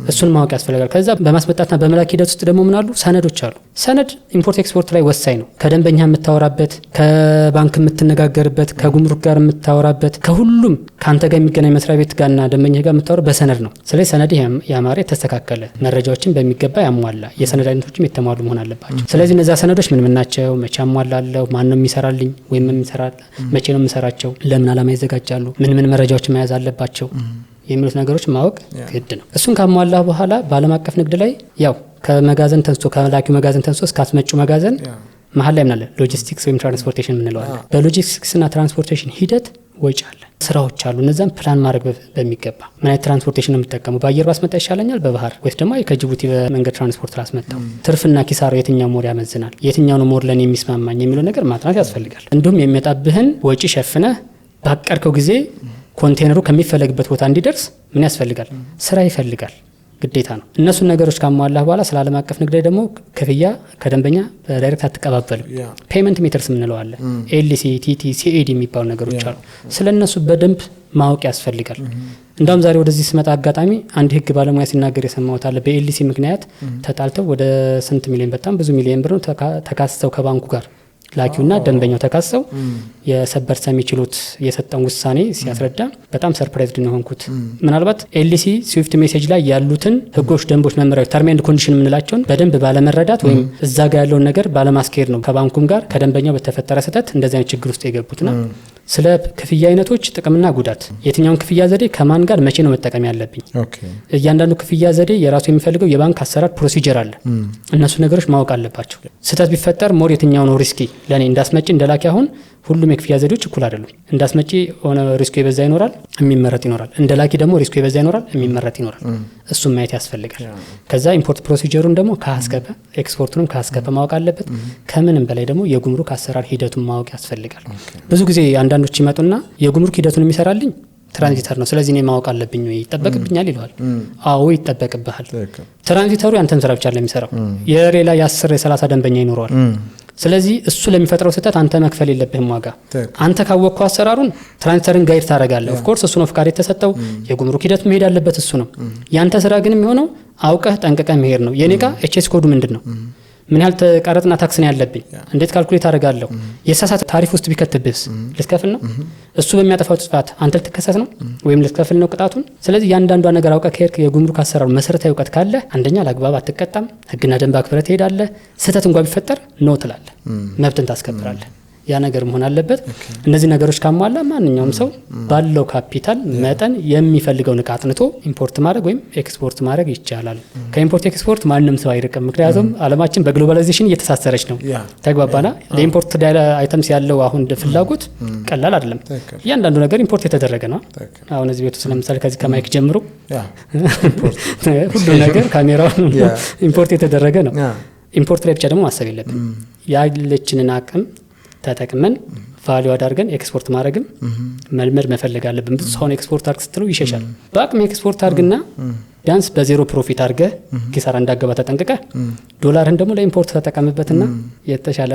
እሱን ማወቅ ያስፈልጋል። ከዛ በማስመጣትና በመላክ ሂደት ውስጥ ደግሞ ምን አሉ? ሰነዶች አሉ። ሰነድ ኢምፖርት ኤክስፖርት ላይ ወሳኝ ነው። ከደንበኛ የምታወራበት፣ ከባንክ የምትነጋገርበት፣ ከጉምሩክ ጋር የምታወራበት፣ ከሁሉም ከአንተ ጋር የሚገናኝ መስሪያ ቤት ጋርና ደንበኛ ጋር የምታወራ በሰነድ ነው። ስለዚህ ሰነድ ያማረ የተስተካከለ መረጃዎችን በሚገባ ያሟላ የሰነድ አይነቶችም የተሟሉ መሆን አለባቸው። ስለዚህ እነዚያ ሰነዶች ምን ምን ናቸው? መቼ አሟላለሁ? ማን ነው የሚሰራልኝ? ወይም መቼ ነው የምሰራቸው? ለምን ዓላማ ይዘጋጃሉ? ምን ምን መረጃዎችን መያዝ አለባቸው የሚሉት ነገሮች ማወቅ ግድ ነው። እሱን ካሟላ በኋላ በዓለም አቀፍ ንግድ ላይ ያው ከመጋዘን ተንስቶ ከላኪው መጋዘን ተንስቶ እስከ አስመጪው መጋዘን መሀል ላይ ምናለ ሎጂስቲክስ ወይም ትራንስፖርቴሽን እንለዋለን። በሎጂስቲክስና ትራንስፖርቴሽን ሂደት ወጪ አለ፣ ስራዎች አሉ። እነዛም ፕላን ማድረግ በሚገባ ምን አይነት ትራንስፖርቴሽን ነው የምጠቀመው? በአየር ባስመጣ ይሻለኛል? በባህር ወይስ ደግሞ ከጅቡቲ በመንገድ ትራንስፖርት ላስመጣው? ትርፍና ኪሳራ የትኛው ሞድ ያመዝናል? የትኛው ነው ሞድ ለኔ የሚስማማኝ የሚለው ነገር ማጥናት ያስፈልጋል። እንዲሁም የሚመጣብህን ወጪ ሸፍነህ ባቀርከው ጊዜ ኮንቴነሩ ከሚፈለግበት ቦታ እንዲደርስ ምን ያስፈልጋል? ስራ ይፈልጋል፣ ግዴታ ነው። እነሱን ነገሮች ካሟላህ በኋላ ስለ ዓለም አቀፍ ንግድ ደግሞ ክፍያ ከደንበኛ በዳይሬክት አትቀባበልም። ፔመንት ሜተርስ ምንለው አለ። ኤልሲ፣ ቲቲ፣ ሲኤዲ የሚባሉ ነገሮች አሉ። ስለ እነሱ በደንብ ማወቅ ያስፈልጋል። እንዳውም ዛሬ ወደዚህ ስመጣ አጋጣሚ አንድ ህግ ባለሙያ ሲናገር የሰማሁት አለ። በኤልሲ ምክንያት ተጣልተው ወደ ስንት ሚሊዮን፣ በጣም ብዙ ሚሊዮን ብር ተካስተው ከባንኩ ጋር ላኪውና ደንበኛው ተካሰው የሰበር ሰሚ ችሎት የሰጠውን ውሳኔ ሲያስረዳ በጣም ሰርፕራይዝድ ነው ሆንኩት። ምናልባት ኤልሲ ስዊፍት ሜሴጅ ላይ ያሉትን ህጎች፣ ደንቦች፣ መመሪያዎች ተርም ኤንድ ኮንዲሽን የምንላቸውን በደንብ ባለመረዳት ወይም እዛ ጋር ያለውን ነገር ባለማስኬድ ነው ከባንኩም ጋር ከደንበኛው በተፈጠረ ስህተት እንደዚህ አይነት ችግር ውስጥ የገቡትና ስለ ክፍያ አይነቶች ጥቅምና ጉዳት፣ የትኛውን ክፍያ ዘዴ ከማን ጋር መቼ ነው መጠቀም ያለብኝ፣ እያንዳንዱ ክፍያ ዘዴ የራሱ የሚፈልገው የባንክ አሰራር ፕሮሲጀር አለ። እነሱ ነገሮች ማወቅ አለባቸው። ስህተት ቢፈጠር ሞር የትኛው ነው ሪስኪ ለኔ እንዳስመጪ እንደላኪ። አሁን ሁሉም የክፍያ ዘዴዎች እኩል አይደሉም። እንዳስመጪ ሆነ ሪስኩ የበዛ ይኖራል፣ የሚመረጥ ይኖራል። እንደላኪ ደግሞ ሪስኩ የበዛ ይኖራል፣ የሚመረጥ ይኖራል። እሱም ማየት ያስፈልጋል። ከዛ ኢምፖርት ፕሮሲጀሩን ደግሞ ከአስከፈ ኤክስፖርቱንም ከአስከፈ ማወቅ አለበት። ከምንም በላይ ደግሞ የጉምሩክ አሰራር ሂደቱን ማወቅ ያስፈልጋል። ብዙ ጊዜ አንዳንዶች ይመጡና የጉምሩክ ሂደቱን የሚሰራልኝ ትራንዚተር ነው፣ ስለዚህ እኔ ማወቅ አለብኝ ወይ ይጠበቅብኛል ይለዋል። አዎ ይጠበቅብሃል። ትራንዚተሩ ያንተን ስራ ብቻ ለሚሰራው የሌላ የ10 የ30 ደንበኛ ይኖረዋል። ስለዚህ እሱ ለሚፈጥረው ስህተት አንተ መክፈል የለብህም ዋጋ። አንተ ካወቅከው አሰራሩን ትራንዚተርን ጋይድ ታደርጋለህ። ኦፍ ኮርስ እሱ ነው ፍቃድ የተሰጠው፣ የጉምሩክ ሂደት መሄድ አለበት እሱ ነው። ያንተ ስራ ግን የሚሆነው አውቀህ ጠንቅቀህ መሄድ ነው። የኔ ጋ ኤችኤስ ኮዱ ምንድን ነው? ምን ያህል ቀረጥና ታክስ ነው ያለብኝ? እንዴት ካልኩሌት አደርጋለሁ? የሳሳተ ታሪፍ ውስጥ ቢከትብስ ልትከፍል ነው? እሱ በሚያጠፋው ጥፋት አንተ ልትከሰስ ነው ወይም ልትከፍል ነው ቅጣቱን? ስለዚህ ያንዳንዷ ነገር አውቀህ ከሄድክ የጉምሩክ አሰራሩ መሰረታዊ እውቀት ካለ አንደኛ ለአግባብ አትቀጣም፣ ህግና ደንብ አክብረህ ትሄዳለህ። ስህተት እንኳን ቢፈጠር ኖ ትላለህ፣ መብትን ታስከብራለህ። ያ ነገር መሆን አለበት። እነዚህ ነገሮች ካሟላ ማንኛውም ሰው ባለው ካፒታል መጠን የሚፈልገውን ዕቃ አጥንቶ ኢምፖርት ማድረግ ወይም ኤክስፖርት ማድረግ ይቻላል። ከኢምፖርት ኤክስፖርት ማንም ሰው አይርቅም። ምክንያቱም ዓለማችን በግሎባላይዜሽን እየተሳሰረች ነው። ተግባባና ለኢምፖርት አይተምስ ያለው አሁን ፍላጎት ቀላል አይደለም። እያንዳንዱ ነገር ኢምፖርት የተደረገ ነው። አሁን እዚህ ቤቱ ለምሳሌ ከዚህ ከማይክ ጀምሮ ሁሉ ነገር ካሜራው ኢምፖርት የተደረገ ነው። ኢምፖርት ላይ ብቻ ደግሞ ማሰብ የለብን። ያለችንን አቅም ተጠቅመን ቫልዩ አድርገን ኤክስፖርት ማድረግም መልመድ መፈለግ አለብን። ብዙ ሰው ኤክስፖርት አድርግ ስትለው ይሸሻል። በአቅም ኤክስፖርት አድርግና ቢያንስ በዜሮ ፕሮፊት አድርገህ ኪሳራ እንዳገባ ተጠንቅቀህ ዶላርህን ደግሞ ለኢምፖርት ተጠቀምበትና የተሻለ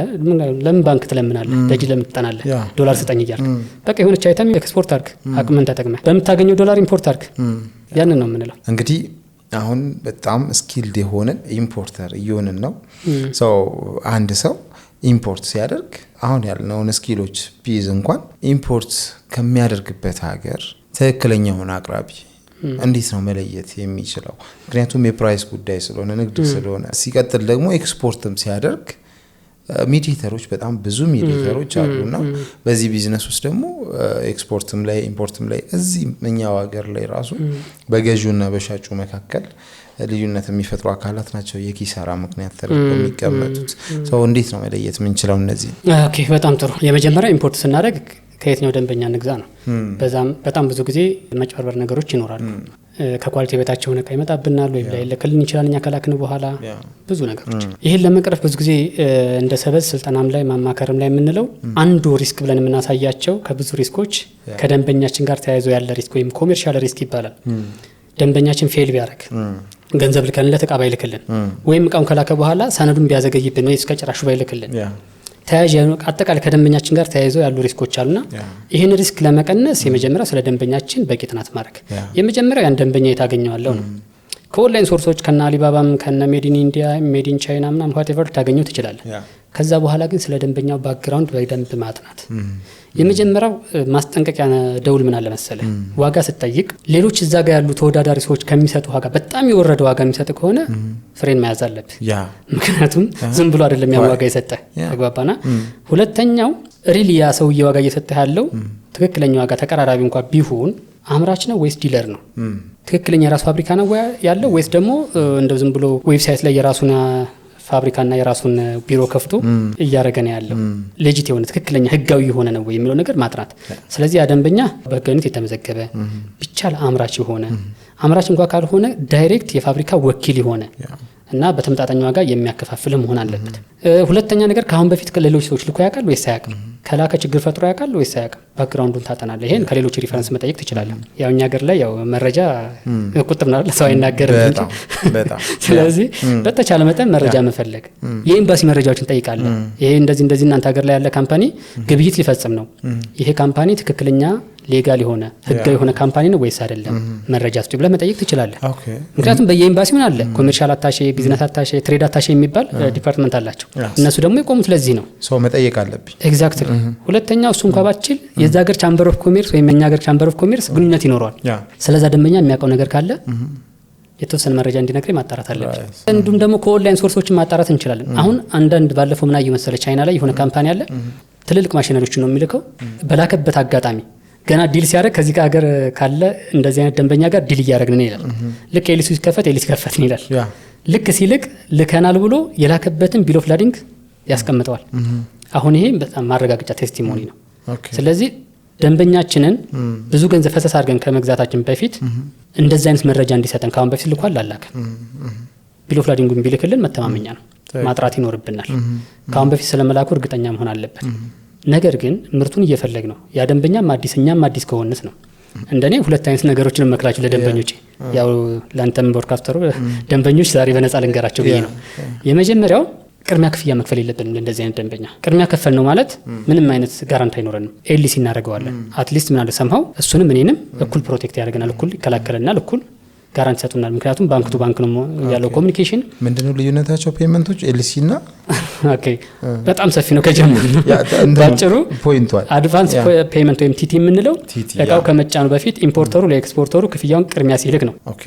ለምን ባንክ ትለምናለህ? ደጅ ለምን ትጠናለህ? ዶላር ስጠኝ እያልክ በቃ የሆነች አይተም ኤክስፖርት አድርግ። አቅምን ተጠቅመህ በምታገኘው ዶላር ኢምፖርት አድርግ። ያንን ነው የምንለው። እንግዲህ አሁን በጣም ስኪልድ የሆነን ኢምፖርተር እየሆንን ነው። ሰው አንድ ሰው ኢምፖርት ሲያደርግ አሁን ያልነውን ስኪሎች ቢይዝ እንኳን ኢምፖርት ከሚያደርግበት ሀገር ትክክለኛውን አቅራቢ እንዴት ነው መለየት የሚችለው? ምክንያቱም የፕራይስ ጉዳይ ስለሆነ ንግድ ስለሆነ። ሲቀጥል ደግሞ ኤክስፖርትም ሲያደርግ ሚዲተሮች በጣም ብዙ ሚዲተሮች አሉና በዚህ ቢዝነስ ውስጥ ደግሞ ኤክስፖርትም ላይ ኢምፖርትም ላይ እዚህ እኛው ሀገር ላይ ራሱ በገዢውና በሻጩ መካከል ልዩነት የሚፈጥሩ አካላት ናቸው የኪሳራ ምክንያት ተደርገው የሚቀመጡት። ሰው እንዴት ነው መለየት የምንችለው እነዚህ? ኦኬ በጣም ጥሩ። የመጀመሪያ ኢምፖርት ስናደርግ ከየትኛው ደንበኛ ንግዛ ነው። በጣም ብዙ ጊዜ መጭበርበር ነገሮች ይኖራሉ። ከኳሊቲ በታች ሆነ ይመጣብናል ወይም ላይ ለከልን ይችላል እኛ ከላክን በኋላ ብዙ ነገሮች ይሄን ለመቅረፍ ብዙ ጊዜ እንደ ሰበዝ ስልጠናም ላይ ማማከርም ላይ የምንለው አንዱ ሪስክ ብለን የምናሳያቸው ከብዙ ሪስኮች ከደንበኛችን ጋር ተያይዞ ያለ ሪስክ ወይም ኮሜርሻል ሪስክ ይባላል። ደንበኛችን ፌል ቢያደርግ ገንዘብ ልከንለት ዕቃ ባይልክልን ወይም ዕቃውን ከላከ በኋላ ሰነዱን ቢያዘገይብን ወይ እስከ ጭራሹ ባይልክልን ተያያዥ አጠቃላይ ከደንበኛችን ጋር ተያይዞ ያሉ ሪስኮች አሉና ይህን ሪስክ ለመቀነስ የመጀመሪያው ስለ ደንበኛችን በቂ ጥናት ማድረግ የመጀመሪያው ያን ደንበኛ የታገኘዋለሁ ነው። ከኦንላይን ሶርሶች ከነ አሊባባም ከነ ሜድ ኢን ኢንዲያ ሜድ ኢን ቻይና ምናምን ዋትኤቨር ታገኘው ትችላለህ። ከዛ በኋላ ግን ስለ ደንበኛው ባክግራውንድ በደንብ ማጥናት የመጀመሪያው ማስጠንቀቂያ ደውል ምን አለ መሰለህ ዋጋ ስትጠይቅ ሌሎች እዛ ጋር ያሉ ተወዳዳሪ ሰዎች ከሚሰጡ ዋጋ በጣም የወረደ ዋጋ የሚሰጥ ከሆነ ፍሬን መያዝ አለብህ። ምክንያቱም ዝም ብሎ አይደለም ያ ዋጋ የሰጠ ተግባባና። ሁለተኛው ሪሊ ያ ሰውዬ ዋጋ እየሰጠ ያለው ትክክለኛ ዋጋ ተቀራራቢ እንኳን ቢሆን አምራች ነው ወይስ ዲለር ነው? ትክክለኛ የራሱ ፋብሪካ ነው ያለው ወይስ ደግሞ እንደው ዝም ብሎ ዌብሳይት ላይ የራሱን ፋብሪካና የራሱን ቢሮ ከፍቶ እያረገ ነው ያለው? ሌጂት የሆነ ትክክለኛ ህጋዊ የሆነ ነው ወይ የሚለው ነገር ማጥናት። ስለዚህ ያ ደንበኛ በህጋዊነት የተመዘገበ ብቻ ለአምራች የሆነ አምራች እንኳን ካልሆነ ዳይሬክት የፋብሪካ ወኪል የሆነ እና በተመጣጣኝ ዋጋ የሚያከፋፍል መሆን አለበት። ሁለተኛ ነገር ካሁን በፊት ከሌሎች ሰዎች ልኮ ያውቃል ወይስ አያውቅም? ከላከ ችግር ፈጥሮ ያውቃል ወይስ አያውቅም? ባክግራውንዱን ታጠናለህ። ይሄን ከሌሎች ሪፈረንስ መጠየቅ ትችላለህ። ያው እኛ ሀገር ላይ ያው መረጃ ቁጥብ ነው ለሰው አይናገርም እንጂ በጣም ስለዚህ በተቻለ መጠን መረጃ መፈለግ የኤምባሲ መረጃዎችን ጠይቃለህ። ይሄ እንደዚህ እናንተ ሀገር ላይ ያለ ካምፓኒ ግብይት ሊፈጽም ነው። ይሄ ካምፓኒ ትክክለኛ ሌጋል የሆነ ህጋዊ የሆነ ካምፓኒ ነው ወይስ አይደለም? መረጃ ስጡ ብለህ መጠየቅ ትችላለህ። ምክንያቱም በየኤምባሲው አለ ኮሜርሻል አታሼ፣ ቢዝነስ አታሼ፣ ትሬድ አታሼ የሚባል ዲፓርትመንት አላቸው። እነሱ ደግሞ የቆሙት ለዚህ ነው። ሰው መጠየቅ አለብኝ። ኤግዛክትሊ። ሁለተኛው እሱ እንኳን ባችል የዛ ሀገር ቻምበር ኦፍ ኮሜርስ ወይም የኛ ሀገር ቻምበር ኦፍ ኮሜርስ ግንኙነት ይኖረዋል። ስለዛ ደንበኛ የሚያውቀው ነገር ካለ የተወሰነ መረጃ እንዲነግረኝ ማጣራት አለብኝ። እንዲሁም ደግሞ ከኦንላይን ሶርሶችን ማጣራት እንችላለን። አሁን አንዳንድ ባለፈው ምን አየሁ መሰለህ ቻይና ላይ የሆነ ካምፓኒ አለ ትልልቅ ማሽነሪዎችን ነው የሚልከው በላከበት አጋጣሚ ገና ዲል ሲያደርግ ከዚህ ሀገር ካለ እንደዚህ አይነት ደንበኛ ጋር ዲል እያደረግን ነው ይላል። ልክ ኤሊሲ ሲከፈት ኤሊሲ ከፈትን ይላል። ልክ ሲልክ ልከናል ብሎ የላከበትን ቢል ኦፍ ላዲንግ ያስቀምጠዋል። አሁን ይሄ በጣም ማረጋገጫ ቴስቲሞኒ ነው። ስለዚህ ደንበኛችንን ብዙ ገንዘብ ፈሰስ አድርገን ከመግዛታችን በፊት እንደዚህ አይነት መረጃ እንዲሰጠን ካሁን በፊት ልኳል አላከ ቢል ኦፍ ላዲንጉን ቢልክልን መተማመኛ ነው ማጥራት ይኖርብናል። ካሁን በፊት ስለመላኩ እርግጠኛ መሆን አለበት። ነገር ግን ምርቱን እየፈለግ ነው ያ ደንበኛም አዲስ እኛም አዲስ ከሆነስ ነው። እንደኔ ሁለት አይነት ነገሮችን መክራችሁ ለደንበኞቼ ያው ላንተም ብሮድካስተሩ ደንበኞች ዛሬ በነፃ ልንገራቸው ብዬ ነው። የመጀመሪያው ቅድሚያ ክፍያ መክፈል የለብንም ለእንደዚህ አይነት ደንበኛ። ቅድሚያ ከፈል ነው ማለት ምንም አይነት ጋራንቲ አይኖረንም። ኤልሲ እናደርገዋለን አትሊስት ምን አለ ሰምሃው እሱንም እኔንም እኩል ፕሮቴክት ያደርገናል፣ እኩል ይከላከለናል፣ እኩል ጋራንቲ ሰጡናል። ምክንያቱም ባንክ ቱ ባንክ ነው ያለው ኮሙኒኬሽን። ምንድነው ልዩነታቸው? ፔመንቶች ኤልሲ እና ኦኬ በጣም ሰፊ ነው። ከጀምሩ ባጭሩ ፖይንቷል አድቫንስ ፔመንት ወይም ቲቲ የምንለው እቃው ከመጫኑ በፊት ኢምፖርተሩ ለኤክስፖርተሩ ክፍያውን ቅድሚያ ሲልክ ነው። ኦኬ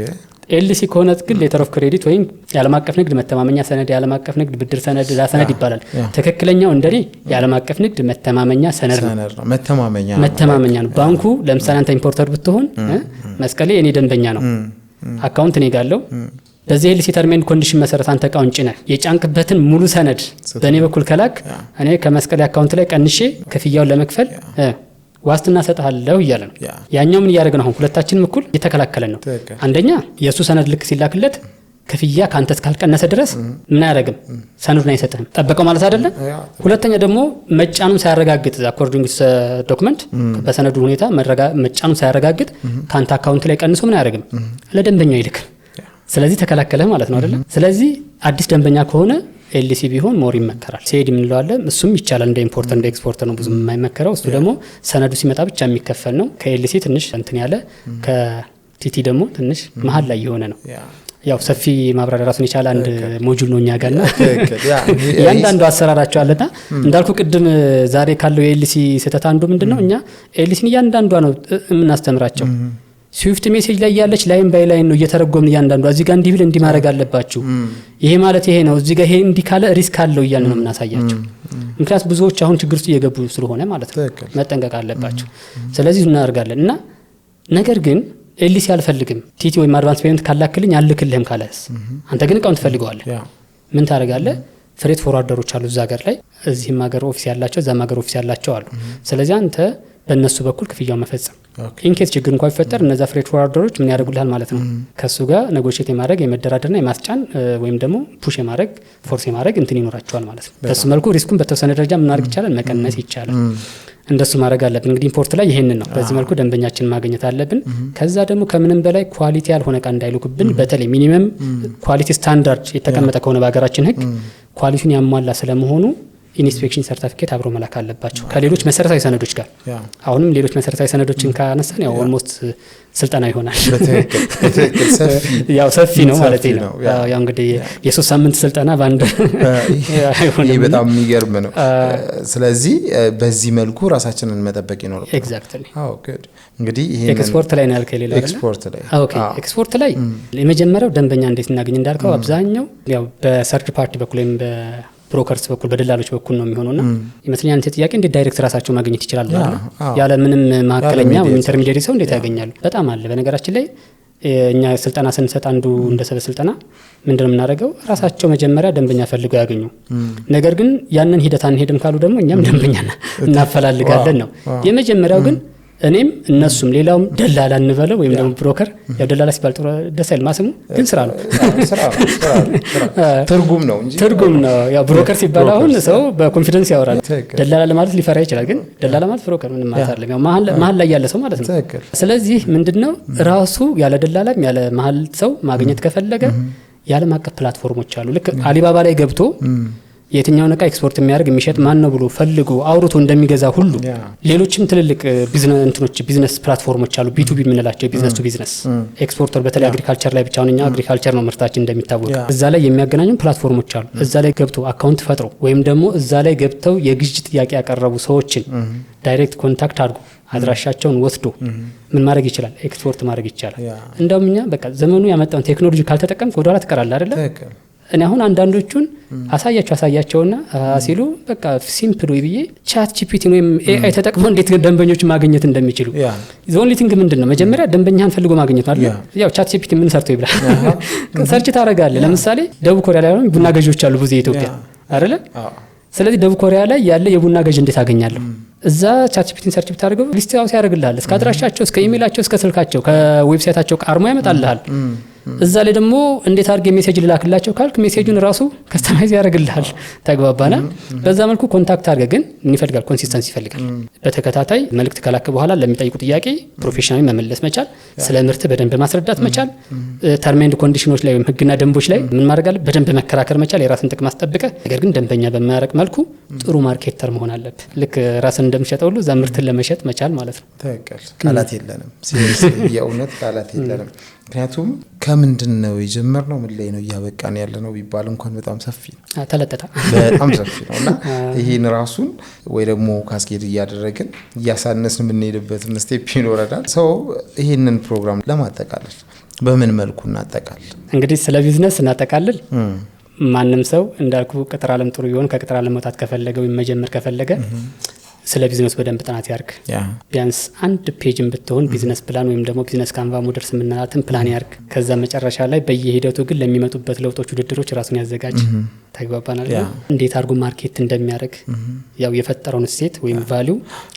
ኤልሲ ከሆነ ግን ሌተር ኦፍ ክሬዲት ወይም የዓለም አቀፍ ንግድ መተማመኛ ሰነድ፣ የዓለም አቀፍ ንግድ ብድር ሰነድ፣ ሰነድ ይባላል። ትክክለኛው እንደኔ የዓለም አቀፍ ንግድ መተማመኛ ሰነድ ነው። መተማመኛ ነው። ባንኩ ለምሳሌ አንተ ኢምፖርተር ብትሆን መስቀሌ እኔ ደንበኛ ነው አካውንት እኔ ጋር አለው። በዚህ ኤልሲ ተርም ኤንድ ኮንዲሽን መሰረት አንተ እቃውን ጭነህ የጫንክበትን ሙሉ ሰነድ በእኔ በኩል ከላክ እኔ ከመስቀሌ አካውንት ላይ ቀንሼ ክፍያውን ለመክፈል ዋስትና ሰጥሃለሁ እያለ ነው። ያኛው ምን እያደረገ ነው? አሁን ሁለታችንም እኩል እየተከላከለን ነው። አንደኛ የእሱ ሰነድ ልክ ሲላክለት ክፍያ ካንተ እስካልቀነሰ ድረስ ምን አያደርግም? ሰነዱን አይሰጥህም። ጠበቀው ማለት አይደለም። ሁለተኛ ደግሞ መጫኑን ሳያረጋግጥ አኮርዲንግ ዶክመንት በሰነዱ ሁኔታ መጫኑን ሳያረጋግጥ ካንተ አካውንት ላይ ቀንሶ ምን አያደርግም? ለደንበኛው ይልክ። ስለዚህ ተከላከለ ማለት ነው አይደለም። ስለዚህ አዲስ ደንበኛ ከሆነ ኤልሲ ቢሆን ሞር ይመከራል። ሴድ የምንለው አለ፣ እሱም ይቻላል። እንደ ኢምፖርተር እንደ ኤክስፖርተር ነው ብዙ የማይመከረው። እሱ ደግሞ ሰነዱ ሲመጣ ብቻ የሚከፈል ነው። ከኤልሲ ትንሽ እንትን ያለ፣ ከቲቲ ደግሞ ትንሽ መሀል ላይ የሆነ ነው። ያው ሰፊ ማብራሪያ ራሱን የቻለ አንድ ሞጁል ነው እኛ ጋርና ያንዳንዱ አሰራራቸው አለና እንዳልኩ ቅድም ዛሬ ካለው የኤልሲ ስህተት አንዱ ምንድነው? እኛ ኤልሲን እያንዳንዷ ነው የምናስተምራቸው። ስዊፍት ሜሴጅ ላይ ያለች ላይን ባይ ላይን ነው እየተረጎምን እያንዳንዱ እዚህ ጋር እንዲህ ብል እንዲህ ማድረግ አለባችሁ፣ ይሄ ማለት ይሄ ነው፣ እዚህ ጋር ይሄ እንዲህ ካለ ሪስክ አለው እያልን ነው የምናሳያቸው። ምክንያቱም ብዙዎች አሁን ችግር ውስጥ እየገቡ ስለሆነ ማለት ነው መጠንቀቅ አለባቸው። ስለዚህ እናደርጋለን እና ነገር ግን ኤልሲ አልፈልግም ቲቲ ወይም አድቫንስ ፔመንት ካላክልኝ አልክልህም ካለስ አንተ ግን እቃውን ትፈልገዋለህ ምን ታደርጋለህ? ፍሬት ፎርዋርደሮች አሉ እዛ ሀገር ላይ፣ እዚህም ሀገር ኦፊስ ያላቸው እዛም ሀገር ኦፊስ ያላቸው አሉ። ስለዚህ አንተ በእነሱ በኩል ክፍያውን መፈጸም። ኢንኬስ ችግር እንኳን ቢፈጠር እነዛ ፍሬት ፎርዋርደሮች ምን ያደርጉልሃል ማለት ነው ከሱ ጋር ኔጎሺዬት የማድረግ የመደራደርና የማስጫን ወይም ደግሞ ፑሽ የማድረግ ፎርስ የማድረግ እንትን ይኖራቸዋል ማለት ነው። በሱ መልኩ ሪስኩን በተወሰነ ደረጃ ምናደርግ ይቻላል መቀነስ ይቻላል። እንደሱ ማድረግ አለብን። እንግዲህ ኢምፖርት ላይ ይሄንን ነው። በዚህ መልኩ ደንበኛችን ማግኘት አለብን። ከዛ ደግሞ ከምንም በላይ ኳሊቲ ያልሆነ እቃ እንዳይልኩብን በተለይ ሚኒመም ኳሊቲ ስታንዳርድ የተቀመጠ ከሆነ በሀገራችን ሕግ ኳሊቲውን ያሟላ ስለመሆኑ ኢንስፔክሽን ሰርቲፊኬት አብሮ መላክ አለባቸው ከሌሎች መሰረታዊ ሰነዶች ጋር። አሁንም ሌሎች መሰረታዊ ሰነዶችን ካነሳን ያው ኦልሞስት ስልጠና ይሆናል። ያው ሰፊ ነው ማለት ነው። ያው እንግዲህ የ3 ሳምንት ስልጠና ባንድ ይሄ በጣም የሚገርም ነው። ስለዚህ በዚህ መልኩ ራሳችንን መጠበቅ ይኖርብናል። ኤግዛክትሊ። ጉድ። እንግዲህ ይሄን ኤክስፖርት ላይ ነው ያልከኝ ሌላ ኤክስፖርት ላይ ኦኬ። ኤክስፖርት ላይ የመጀመሪያው ደንበኛ እንዴት እናገኝ እንዳልከው አብዛኛው ያው በሰርድ ፓርቲ በኩል ወይም ብሮከርስ በኩል በደላሎች በኩል ነው የሚሆነውና ይመስለኛል አንተ ጥያቄ እንዴት ዳይሬክት ራሳቸው ማግኘት ይችላል ያለ ምንም ማከለኛ ወይም ኢንተርሚዲየሪ ሰው እንዴት ያገኛሉ? በጣም አለ። በነገራችን ላይ እኛ ስልጠና ስንሰጥ አንዱ እንደሰበ ስልጠና ምንድነው የምናደርገው ራሳቸው መጀመሪያ ደንበኛ ፈልገው ያገኙ። ነገር ግን ያንን ሂደት አንሄድም ካሉ ደግሞ እኛም ደንበኛ እናፈላልጋለን ነው የመጀመሪያው። ግን እኔም እነሱም ሌላውም ደላላ እንበለው ወይም ደግሞ ብሮከር ያው ደላላ ሲባል ጥሩ ደስ አይል ማስሙ ግን ስራ ነው ትርጉም ነው እንጂ ትርጉም ነው። ያው ብሮከር ሲባል አሁን ሰው በኮንፊደንስ ያወራል። ደላላ ለማለት ሊፈራ ይችላል። ግን ደላላ ማለት ብሮከር ምንም ማለት አይደለም። ያው መሀል ላይ ያለ ሰው ማለት ነው። ስለዚህ ምንድነው ራሱ ያለ ደላላም ያለ መሀል ሰው ማግኘት ከፈለገ የዓለም አቀፍ ፕላትፎርሞች አሉ። ልክ አሊባባ ላይ ገብቶ የትኛውን እቃ ኤክስፖርት የሚያደርግ የሚሸጥ ማን ነው ብሎ ፈልጎ አውርቶ እንደሚገዛ ሁሉ ሌሎችም ትልልቅ ቢዝነስ ፕላትፎርሞች አሉ። ቢ2ቢ የምንላቸው ቢዝነስ ቱ ቢዝነስ ኤክስፖርተር በተለይ አግሪካልቸር ላይ ብቻውን እኛ አግሪካልቸር ነው ምርታችን እንደሚታወቅ እዛ ላይ የሚያገናኙ ፕላትፎርሞች አሉ። እዛ ላይ ገብቶ አካውንት ፈጥሮ ወይም ደግሞ እዛ ላይ ገብተው የግዥ ጥያቄ ያቀረቡ ሰዎችን ዳይሬክት ኮንታክት አድርጎ አድራሻቸውን ወስዶ ምን ማድረግ ይችላል? ኤክስፖርት ማድረግ ይቻላል። እንደውም እኛ በቃ ዘመኑ ያመጣውን ቴክኖሎጂ ካልተጠቀምክ ወደ ኋላ ትቀራለህ አይደለ? እኔ አሁን አንዳንዶቹን አሳያቸውና ሲሉ በቃ ሲምፕል ወይ ብዬ ቻት ጂፒቲ ወይም ኤአይ ተጠቅመው እንዴት ደንበኞች ማግኘት እንደሚችሉ ዞን ሊቲንግ ምንድነው መጀመሪያ ደንበኛን ፈልጎ ማግኘት አይደል? ያው ቻት ጂፒቲ ምን ሰርቶ ይብላል ሰርች ታረጋለህ። ለምሳሌ ደቡብ ኮሪያ ላይ ቡና ገዢዎች አሉ ብዙ የኢትዮጵያ አይደለ? ስለዚህ ደቡብ ኮሪያ ላይ ያለ የቡና ገዥ እንዴት አገኛለሁ? እዛ ቻት ጂፒቲን ሰርች ብታደርገው ሊስት ያው ያደርግልሃል። እስከ አድራሻቸው እስከ ኢሜይላቸው እስከ ስልካቸው ከዌብሳይታቸው አርሞ ያመጣልሃል። እዛ ላይ ደግሞ እንዴት አድርገህ ሜሴጅ ልላክላቸው ካልክ ሜሴጁን ራሱ ከስተማይዝ ያደርግልሃል። ተግባባና በዛ መልኩ ኮንታክት አድርገህ ግን ምን ይፈልጋል? ኮንሲስተንሲ ይፈልጋል። በተከታታይ መልእክት ከላክ በኋላ ለሚጠይቁ ጥያቄ ፕሮፌሽናሊ መመለስ መቻል፣ ስለ ምርት በደንብ ማስረዳት መቻል፣ ተርም ኤንድ ኮንዲሽኖች ላይ ወይም ህግና ደንቦች ላይ ምን ማድረግ አለ በደንብ መከራከር መቻል፣ የራስን ጥቅም ማስጠበቅ። ነገር ግን ደንበኛ በማያረቅ መልኩ ጥሩ ማርኬተር መሆን አለበት። ልክ ራስን እንደምሸጠው ሁሉ እዛ ምርትን ለመሸጥ መቻል ማለት ነው። ቃላት የለንም፣ የእውነት ቃላት የለንም። ምክንያቱም ከምንድን ነው የጀመርነው ምን ላይ ነው እያበቃን ያለ ነው ቢባል እንኳን በጣም ሰፊ ነው፣ ተለጠጣ በጣም ሰፊ ነውና ይሄን ራሱን ወይ ደግሞ ካስኬድ እያደረግን እያሳነስን የምንሄድበትን ስቴፕ ይኖረናል። ሰው ይሄንን ፕሮግራም ለማጠቃለል በምን መልኩ እናጠቃል? እንግዲህ ስለ ቢዝነስ እናጠቃልል። ማንም ሰው እንዳልኩ ቅጥር ዓለም ጥሩ ይሆን ከቅጥር ዓለም መውጣት ከፈለገ ወይም መጀመር ከፈለገ ስለ ቢዝነስ በደንብ ጥናት ያርግ። ቢያንስ አንድ ፔጅን ብትሆን ቢዝነስ ፕላን ወይም ደግሞ ቢዝነስ ካንቫ ሞዴልስ የምንላትን ፕላን ያርግ። ከዛ መጨረሻ ላይ በየሂደቱ ግን ለሚመጡበት ለውጦች ውድድሮች ራሱን ያዘጋጅ። ተግባባናል? እንዴት አድርጎ ማርኬት እንደሚያደርግ ያው የፈጠረውን እሴት ወይም ቫልዩ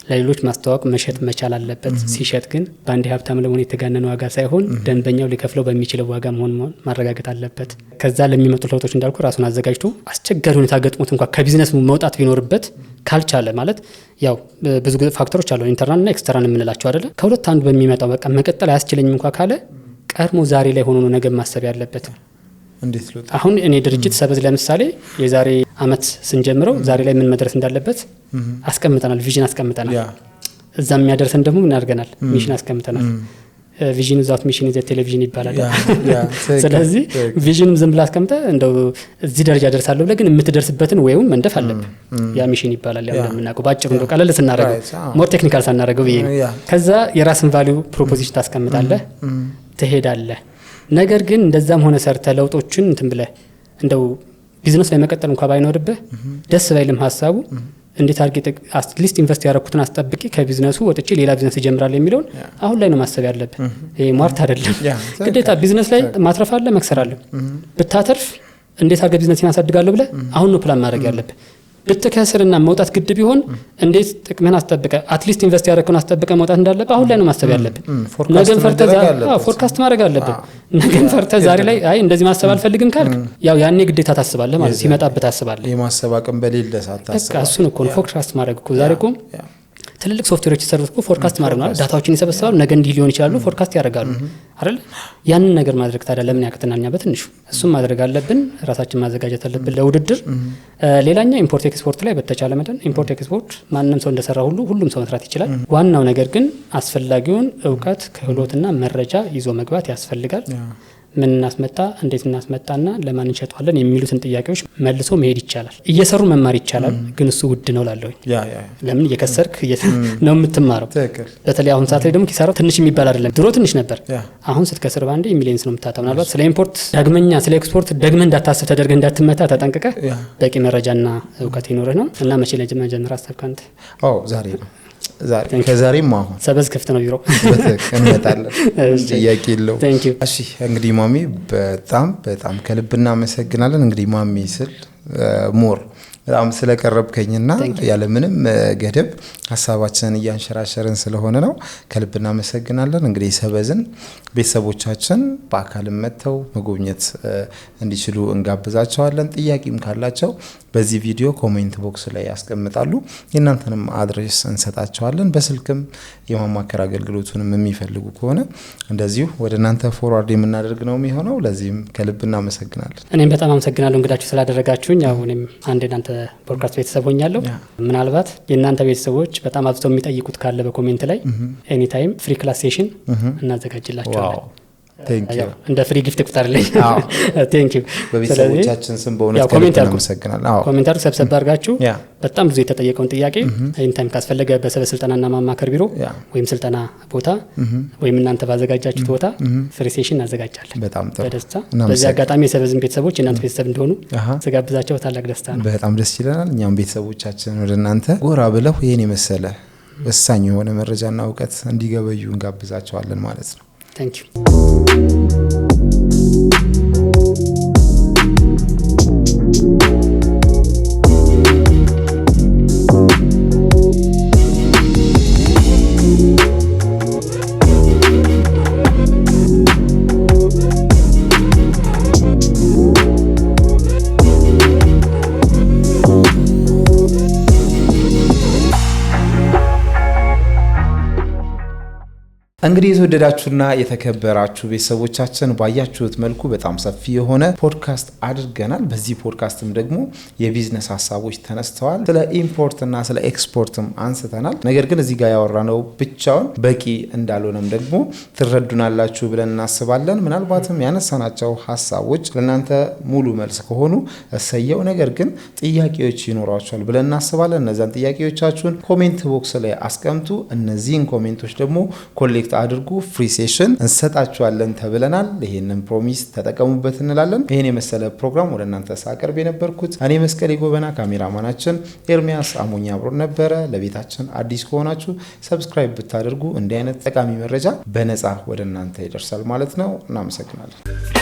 ለሌሎች ማስተዋወቅ መሸጥ መቻል አለበት። ሲሸጥ ግን በአንድ ሀብታም ለመሆን የተጋነነ ዋጋ ሳይሆን ደንበኛው ሊከፍለው በሚችለው ዋጋ መሆን ማረጋገጥ አለበት። ከዛ ለሚመጡ ለውጦች እንዳልኩ ራሱን አዘጋጅቶ አስቸጋሪ ሁኔታ ገጥሞት እንኳን ከቢዝነስ መውጣት ቢኖርበት ካልቻለ ማለት ያው ብዙ ፋክተሮች አሉ ኢንተርናል እና ኤክስተርናል የምንላቸው አይደለ? ከሁለት አንዱ በሚመጣው በቃ መቀጠል አያስችለኝም እንኳን ካለ ቀድሞ ዛሬ ላይ ሆኖ ነው ነገ ማሰብ ያለበት። እንዴት ነው አሁን እኔ ድርጅት ሰበዝ ለምሳሌ የዛሬ አመት ስንጀምረው ዛሬ ላይ ምን መድረስ እንዳለበት አስቀምጠናል፣ ቪዥን አስቀምጠናል። እዛ የሚያደርሰን ደግሞ ምን አድርገናል? ሚሽን አስቀምጠናል። ቪዥን ዛት ሚሽን ዘ ቴሌቪዥን ይባላል። ስለዚህ ቪዥንም ዝም ብላ አስቀምጠ እንደው እዚህ ደረጃ ደርሳለሁ ብለህ ግን የምትደርስበትን ወይም መንደፍ አለብህ። ያ ሚሽን ይባላል። ያው እንደምናውቀው ባጭሩ እንደው ቀለል ስናደርገው ሞር ቴክኒካል ሳናደርገው ብዬ ነው። ከዛ የራስን ቫልዩ ፕሮፖዚሽን ታስቀምጣለህ፣ ትሄዳለህ። ነገር ግን እንደዛም ሆነ ሰርተ ለውጦችን እንትን ብለህ እንደው ቢዝነስ ላይ መቀጠል እንኳን ባይኖርብህ ደስ ባይልም ሀሳቡ እንዴት አድርጌ አትሊስት ኢንቨስት ያደረኩትን አስጠብቄ ከቢዝነሱ ወጥቼ ሌላ ቢዝነስ ይጀምራል የሚለውን አሁን ላይ ነው ማሰብ ያለብህ። ይሄ ሟርት አይደለም ግዴታ። ቢዝነስ ላይ ማትረፍ አለ መክሰር አለ። ብታተርፍ እንዴት አድርገህ ቢዝነስን አሳድጋለሁ ብለህ አሁን ነው ፕላን ማድረግ ያለብህ። ብትከስርና መውጣት ግድ ቢሆን እንዴት ጥቅምህን አስጠብቀ አትሊስት ኢንቨስት ያደረግከውን አስጠብቀ መውጣት እንዳለብህ አሁን ላይ ነው ማሰብ ያለብህ። ነገን ፈርተህ ፎርካስት ማድረግ አለብህ። ነገን ፈርተህ ዛሬ ላይ አይ እንደዚህ ማሰብ አልፈልግም ካልክ ያው ያኔ ግዴታ ታስባለህ ማለት ሲመጣብህ ታስባለህ። የማሰብ አቅም በሌለ ሳታስብ እሱን እኮ ነው ፎርካስት ማድረግ እኮ ዛሬ እኮ ትልልቅ ሶፍትዌሮች ይሰሩት እኮ ፎርካስት ማድረግ ነው። ዳታዎችን ይሰበስባሉ፣ ነገ እንዲህ ሊሆን ይችላል ፎርካስት ያደርጋሉ አይደል? ያንን ነገር ማድረግ ታዲያ ለምን ያቅተናኛ? በትንሹ እሱም ማድረግ አለብን፣ ራሳችን ማዘጋጀት አለብን ለውድድር። ሌላኛ ኢምፖርት ኤክስፖርት ላይ በተቻለ መጠን ኢምፖርት ኤክስፖርት ማንንም ሰው እንደሰራ ሁሉ ሁሉም ሰው መስራት ይችላል። ዋናው ነገር ግን አስፈላጊውን እውቀት ክህሎትና መረጃ ይዞ መግባት ያስፈልጋል። ምን እናስመጣ፣ እንዴት እናስመጣና ለማን እንሸጣለን የሚሉትን ጥያቄዎች መልሶ መሄድ ይቻላል። እየሰሩ መማር ይቻላል፣ ግን እሱ ውድ ነው ላለሁኝ። ለምን እየከሰርክ ነው የምትማረው። በተለይ አሁን ሰዓት ላይ ደግሞ ኪሳራው ትንሽ የሚባል አይደለም። ድሮ ትንሽ ነበር፣ አሁን ስትከስር ባንዴ ሚሊየንስ ነው የምታጣው። ምናልባት ስለ ኢምፖርት ዳግመኛ ስለ ኤክስፖርት ደግመህ እንዳታስብ ተደርገህ እንዳትመታ ተጠንቅቀህ በቂ መረጃና እውቀት ይኖርህ ነው። እና መቼ ላይ መጀመር አሰብክ አንተ? ዛሬ ነው ከዛሬም አሁን ሰበዝ ክፍት ነው ቢሮ እንመጣለን። ጥያቄ የለው። እሺ እንግዲህ ማሚ በጣም ከልብ እናመሰግናለን። እንግዲህ ማሚ ስል ሞር በጣም ስለቀረብከኝና ያለ ምንም ገደብ ሀሳባችንን እያንሸራሸርን ስለሆነ ነው ከልብ እናመሰግናለን። እንግዲህ ሰበዝን ቤተሰቦቻችን በአካልም መጥተው መጎብኘት እንዲችሉ እንጋብዛቸዋለን። ጥያቄም ካላቸው በዚህ ቪዲዮ ኮሜንት ቦክስ ላይ ያስቀምጣሉ። የእናንተንም አድሬስ እንሰጣቸዋለን። በስልክም የማማከር አገልግሎቱንም የሚፈልጉ ከሆነ እንደዚሁ ወደ እናንተ ፎርዋርድ የምናደርግ ነው የሚሆነው። ለዚህም ከልብ እናመሰግናለን። እኔም በጣም አመሰግናለሁ እንግዳችሁ ስላደረጋችሁኝ። ያው እኔም አንድ እናንተ ፖድካስት ቤተሰብ ሆኛለሁ። ምናልባት የእናንተ ቤተሰቦች በጣም አብዝተው የሚጠይቁት ካለ በኮሜንት ላይ ኤኒ ታይም ፍሪ ክላስ ሴሽን እናዘጋጅላችኋለን። እንደ ፍሪ ጊፍት ቁጠርልኝ። ቴንክ ዩ በቤተሰቦቻችን ስም በእውነት ከልብ እናመሰግናለን። ኮሜንታሩ ሰብሰብ አድርጋችሁ በጣም ብዙ የተጠየቀውን ጥያቄ ኤኒ ታይም ካስፈለገ በሰበዝ ስልጠናና ማማከር ቢሮ ወይም ስልጠና ቦታ ወይም እናንተ ባዘጋጃችሁት ቦታ ፍሪ ሴሽን እናዘጋጃለን በደስታ። በዚህ አጋጣሚ የሰበዝን ቤተሰቦች እናንተ ቤተሰብ እንደሆኑ ስጋብዛቸው ታላቅ ደስታ ነው። በጣም ደስ ይለናል። እኛም ቤተሰቦቻችን ወደ እናንተ ጎራ ብለው ይሄን የመሰለ ወሳኝ የሆነ መረጃና እውቀት እንዲገበዩ እንጋብዛቸዋለን ማለት ነው። Thank you. እንግዲህ የተወደዳችሁና የተከበራችሁ ቤተሰቦቻችን ባያችሁት መልኩ በጣም ሰፊ የሆነ ፖድካስት አድርገናል። በዚህ ፖድካስትም ደግሞ የቢዝነስ ሀሳቦች ተነስተዋል። ስለ ኢምፖርትና ስለ ኤክስፖርትም አንስተናል። ነገር ግን እዚህ ጋር ያወራነው ብቻውን በቂ እንዳልሆነም ደግሞ ትረዱናላችሁ ብለን እናስባለን። ምናልባትም ያነሳናቸው ሀሳቦች ለእናንተ ሙሉ መልስ ከሆኑ እሰየው፣ ነገር ግን ጥያቄዎች ይኖሯቸዋል ብለን እናስባለን። እነዛን ጥያቄዎቻችሁን ኮሜንት ቦክስ ላይ አስቀምጡ። እነዚህን ኮሜንቶች ደግሞ ኮሌክት አድርጉ። ፍሪ ሴሽን እንሰጣችኋለን ተብለናል። ይሄንን ፕሮሚስ ተጠቀሙበት እንላለን። ይሄን የመሰለ ፕሮግራም ወደ እናንተ ሳቀርብ የነበርኩት እኔ መስቀሌ ጎበና፣ ካሜራማናችን ኤርሚያስ አሞኛ አብሮን ነበረ። ለቤታችን አዲስ ከሆናችሁ ሰብስክራይብ ብታደርጉ እንዲህ አይነት ጠቃሚ መረጃ በነፃ ወደ እናንተ ይደርሳል ማለት ነው። እናመሰግናለን።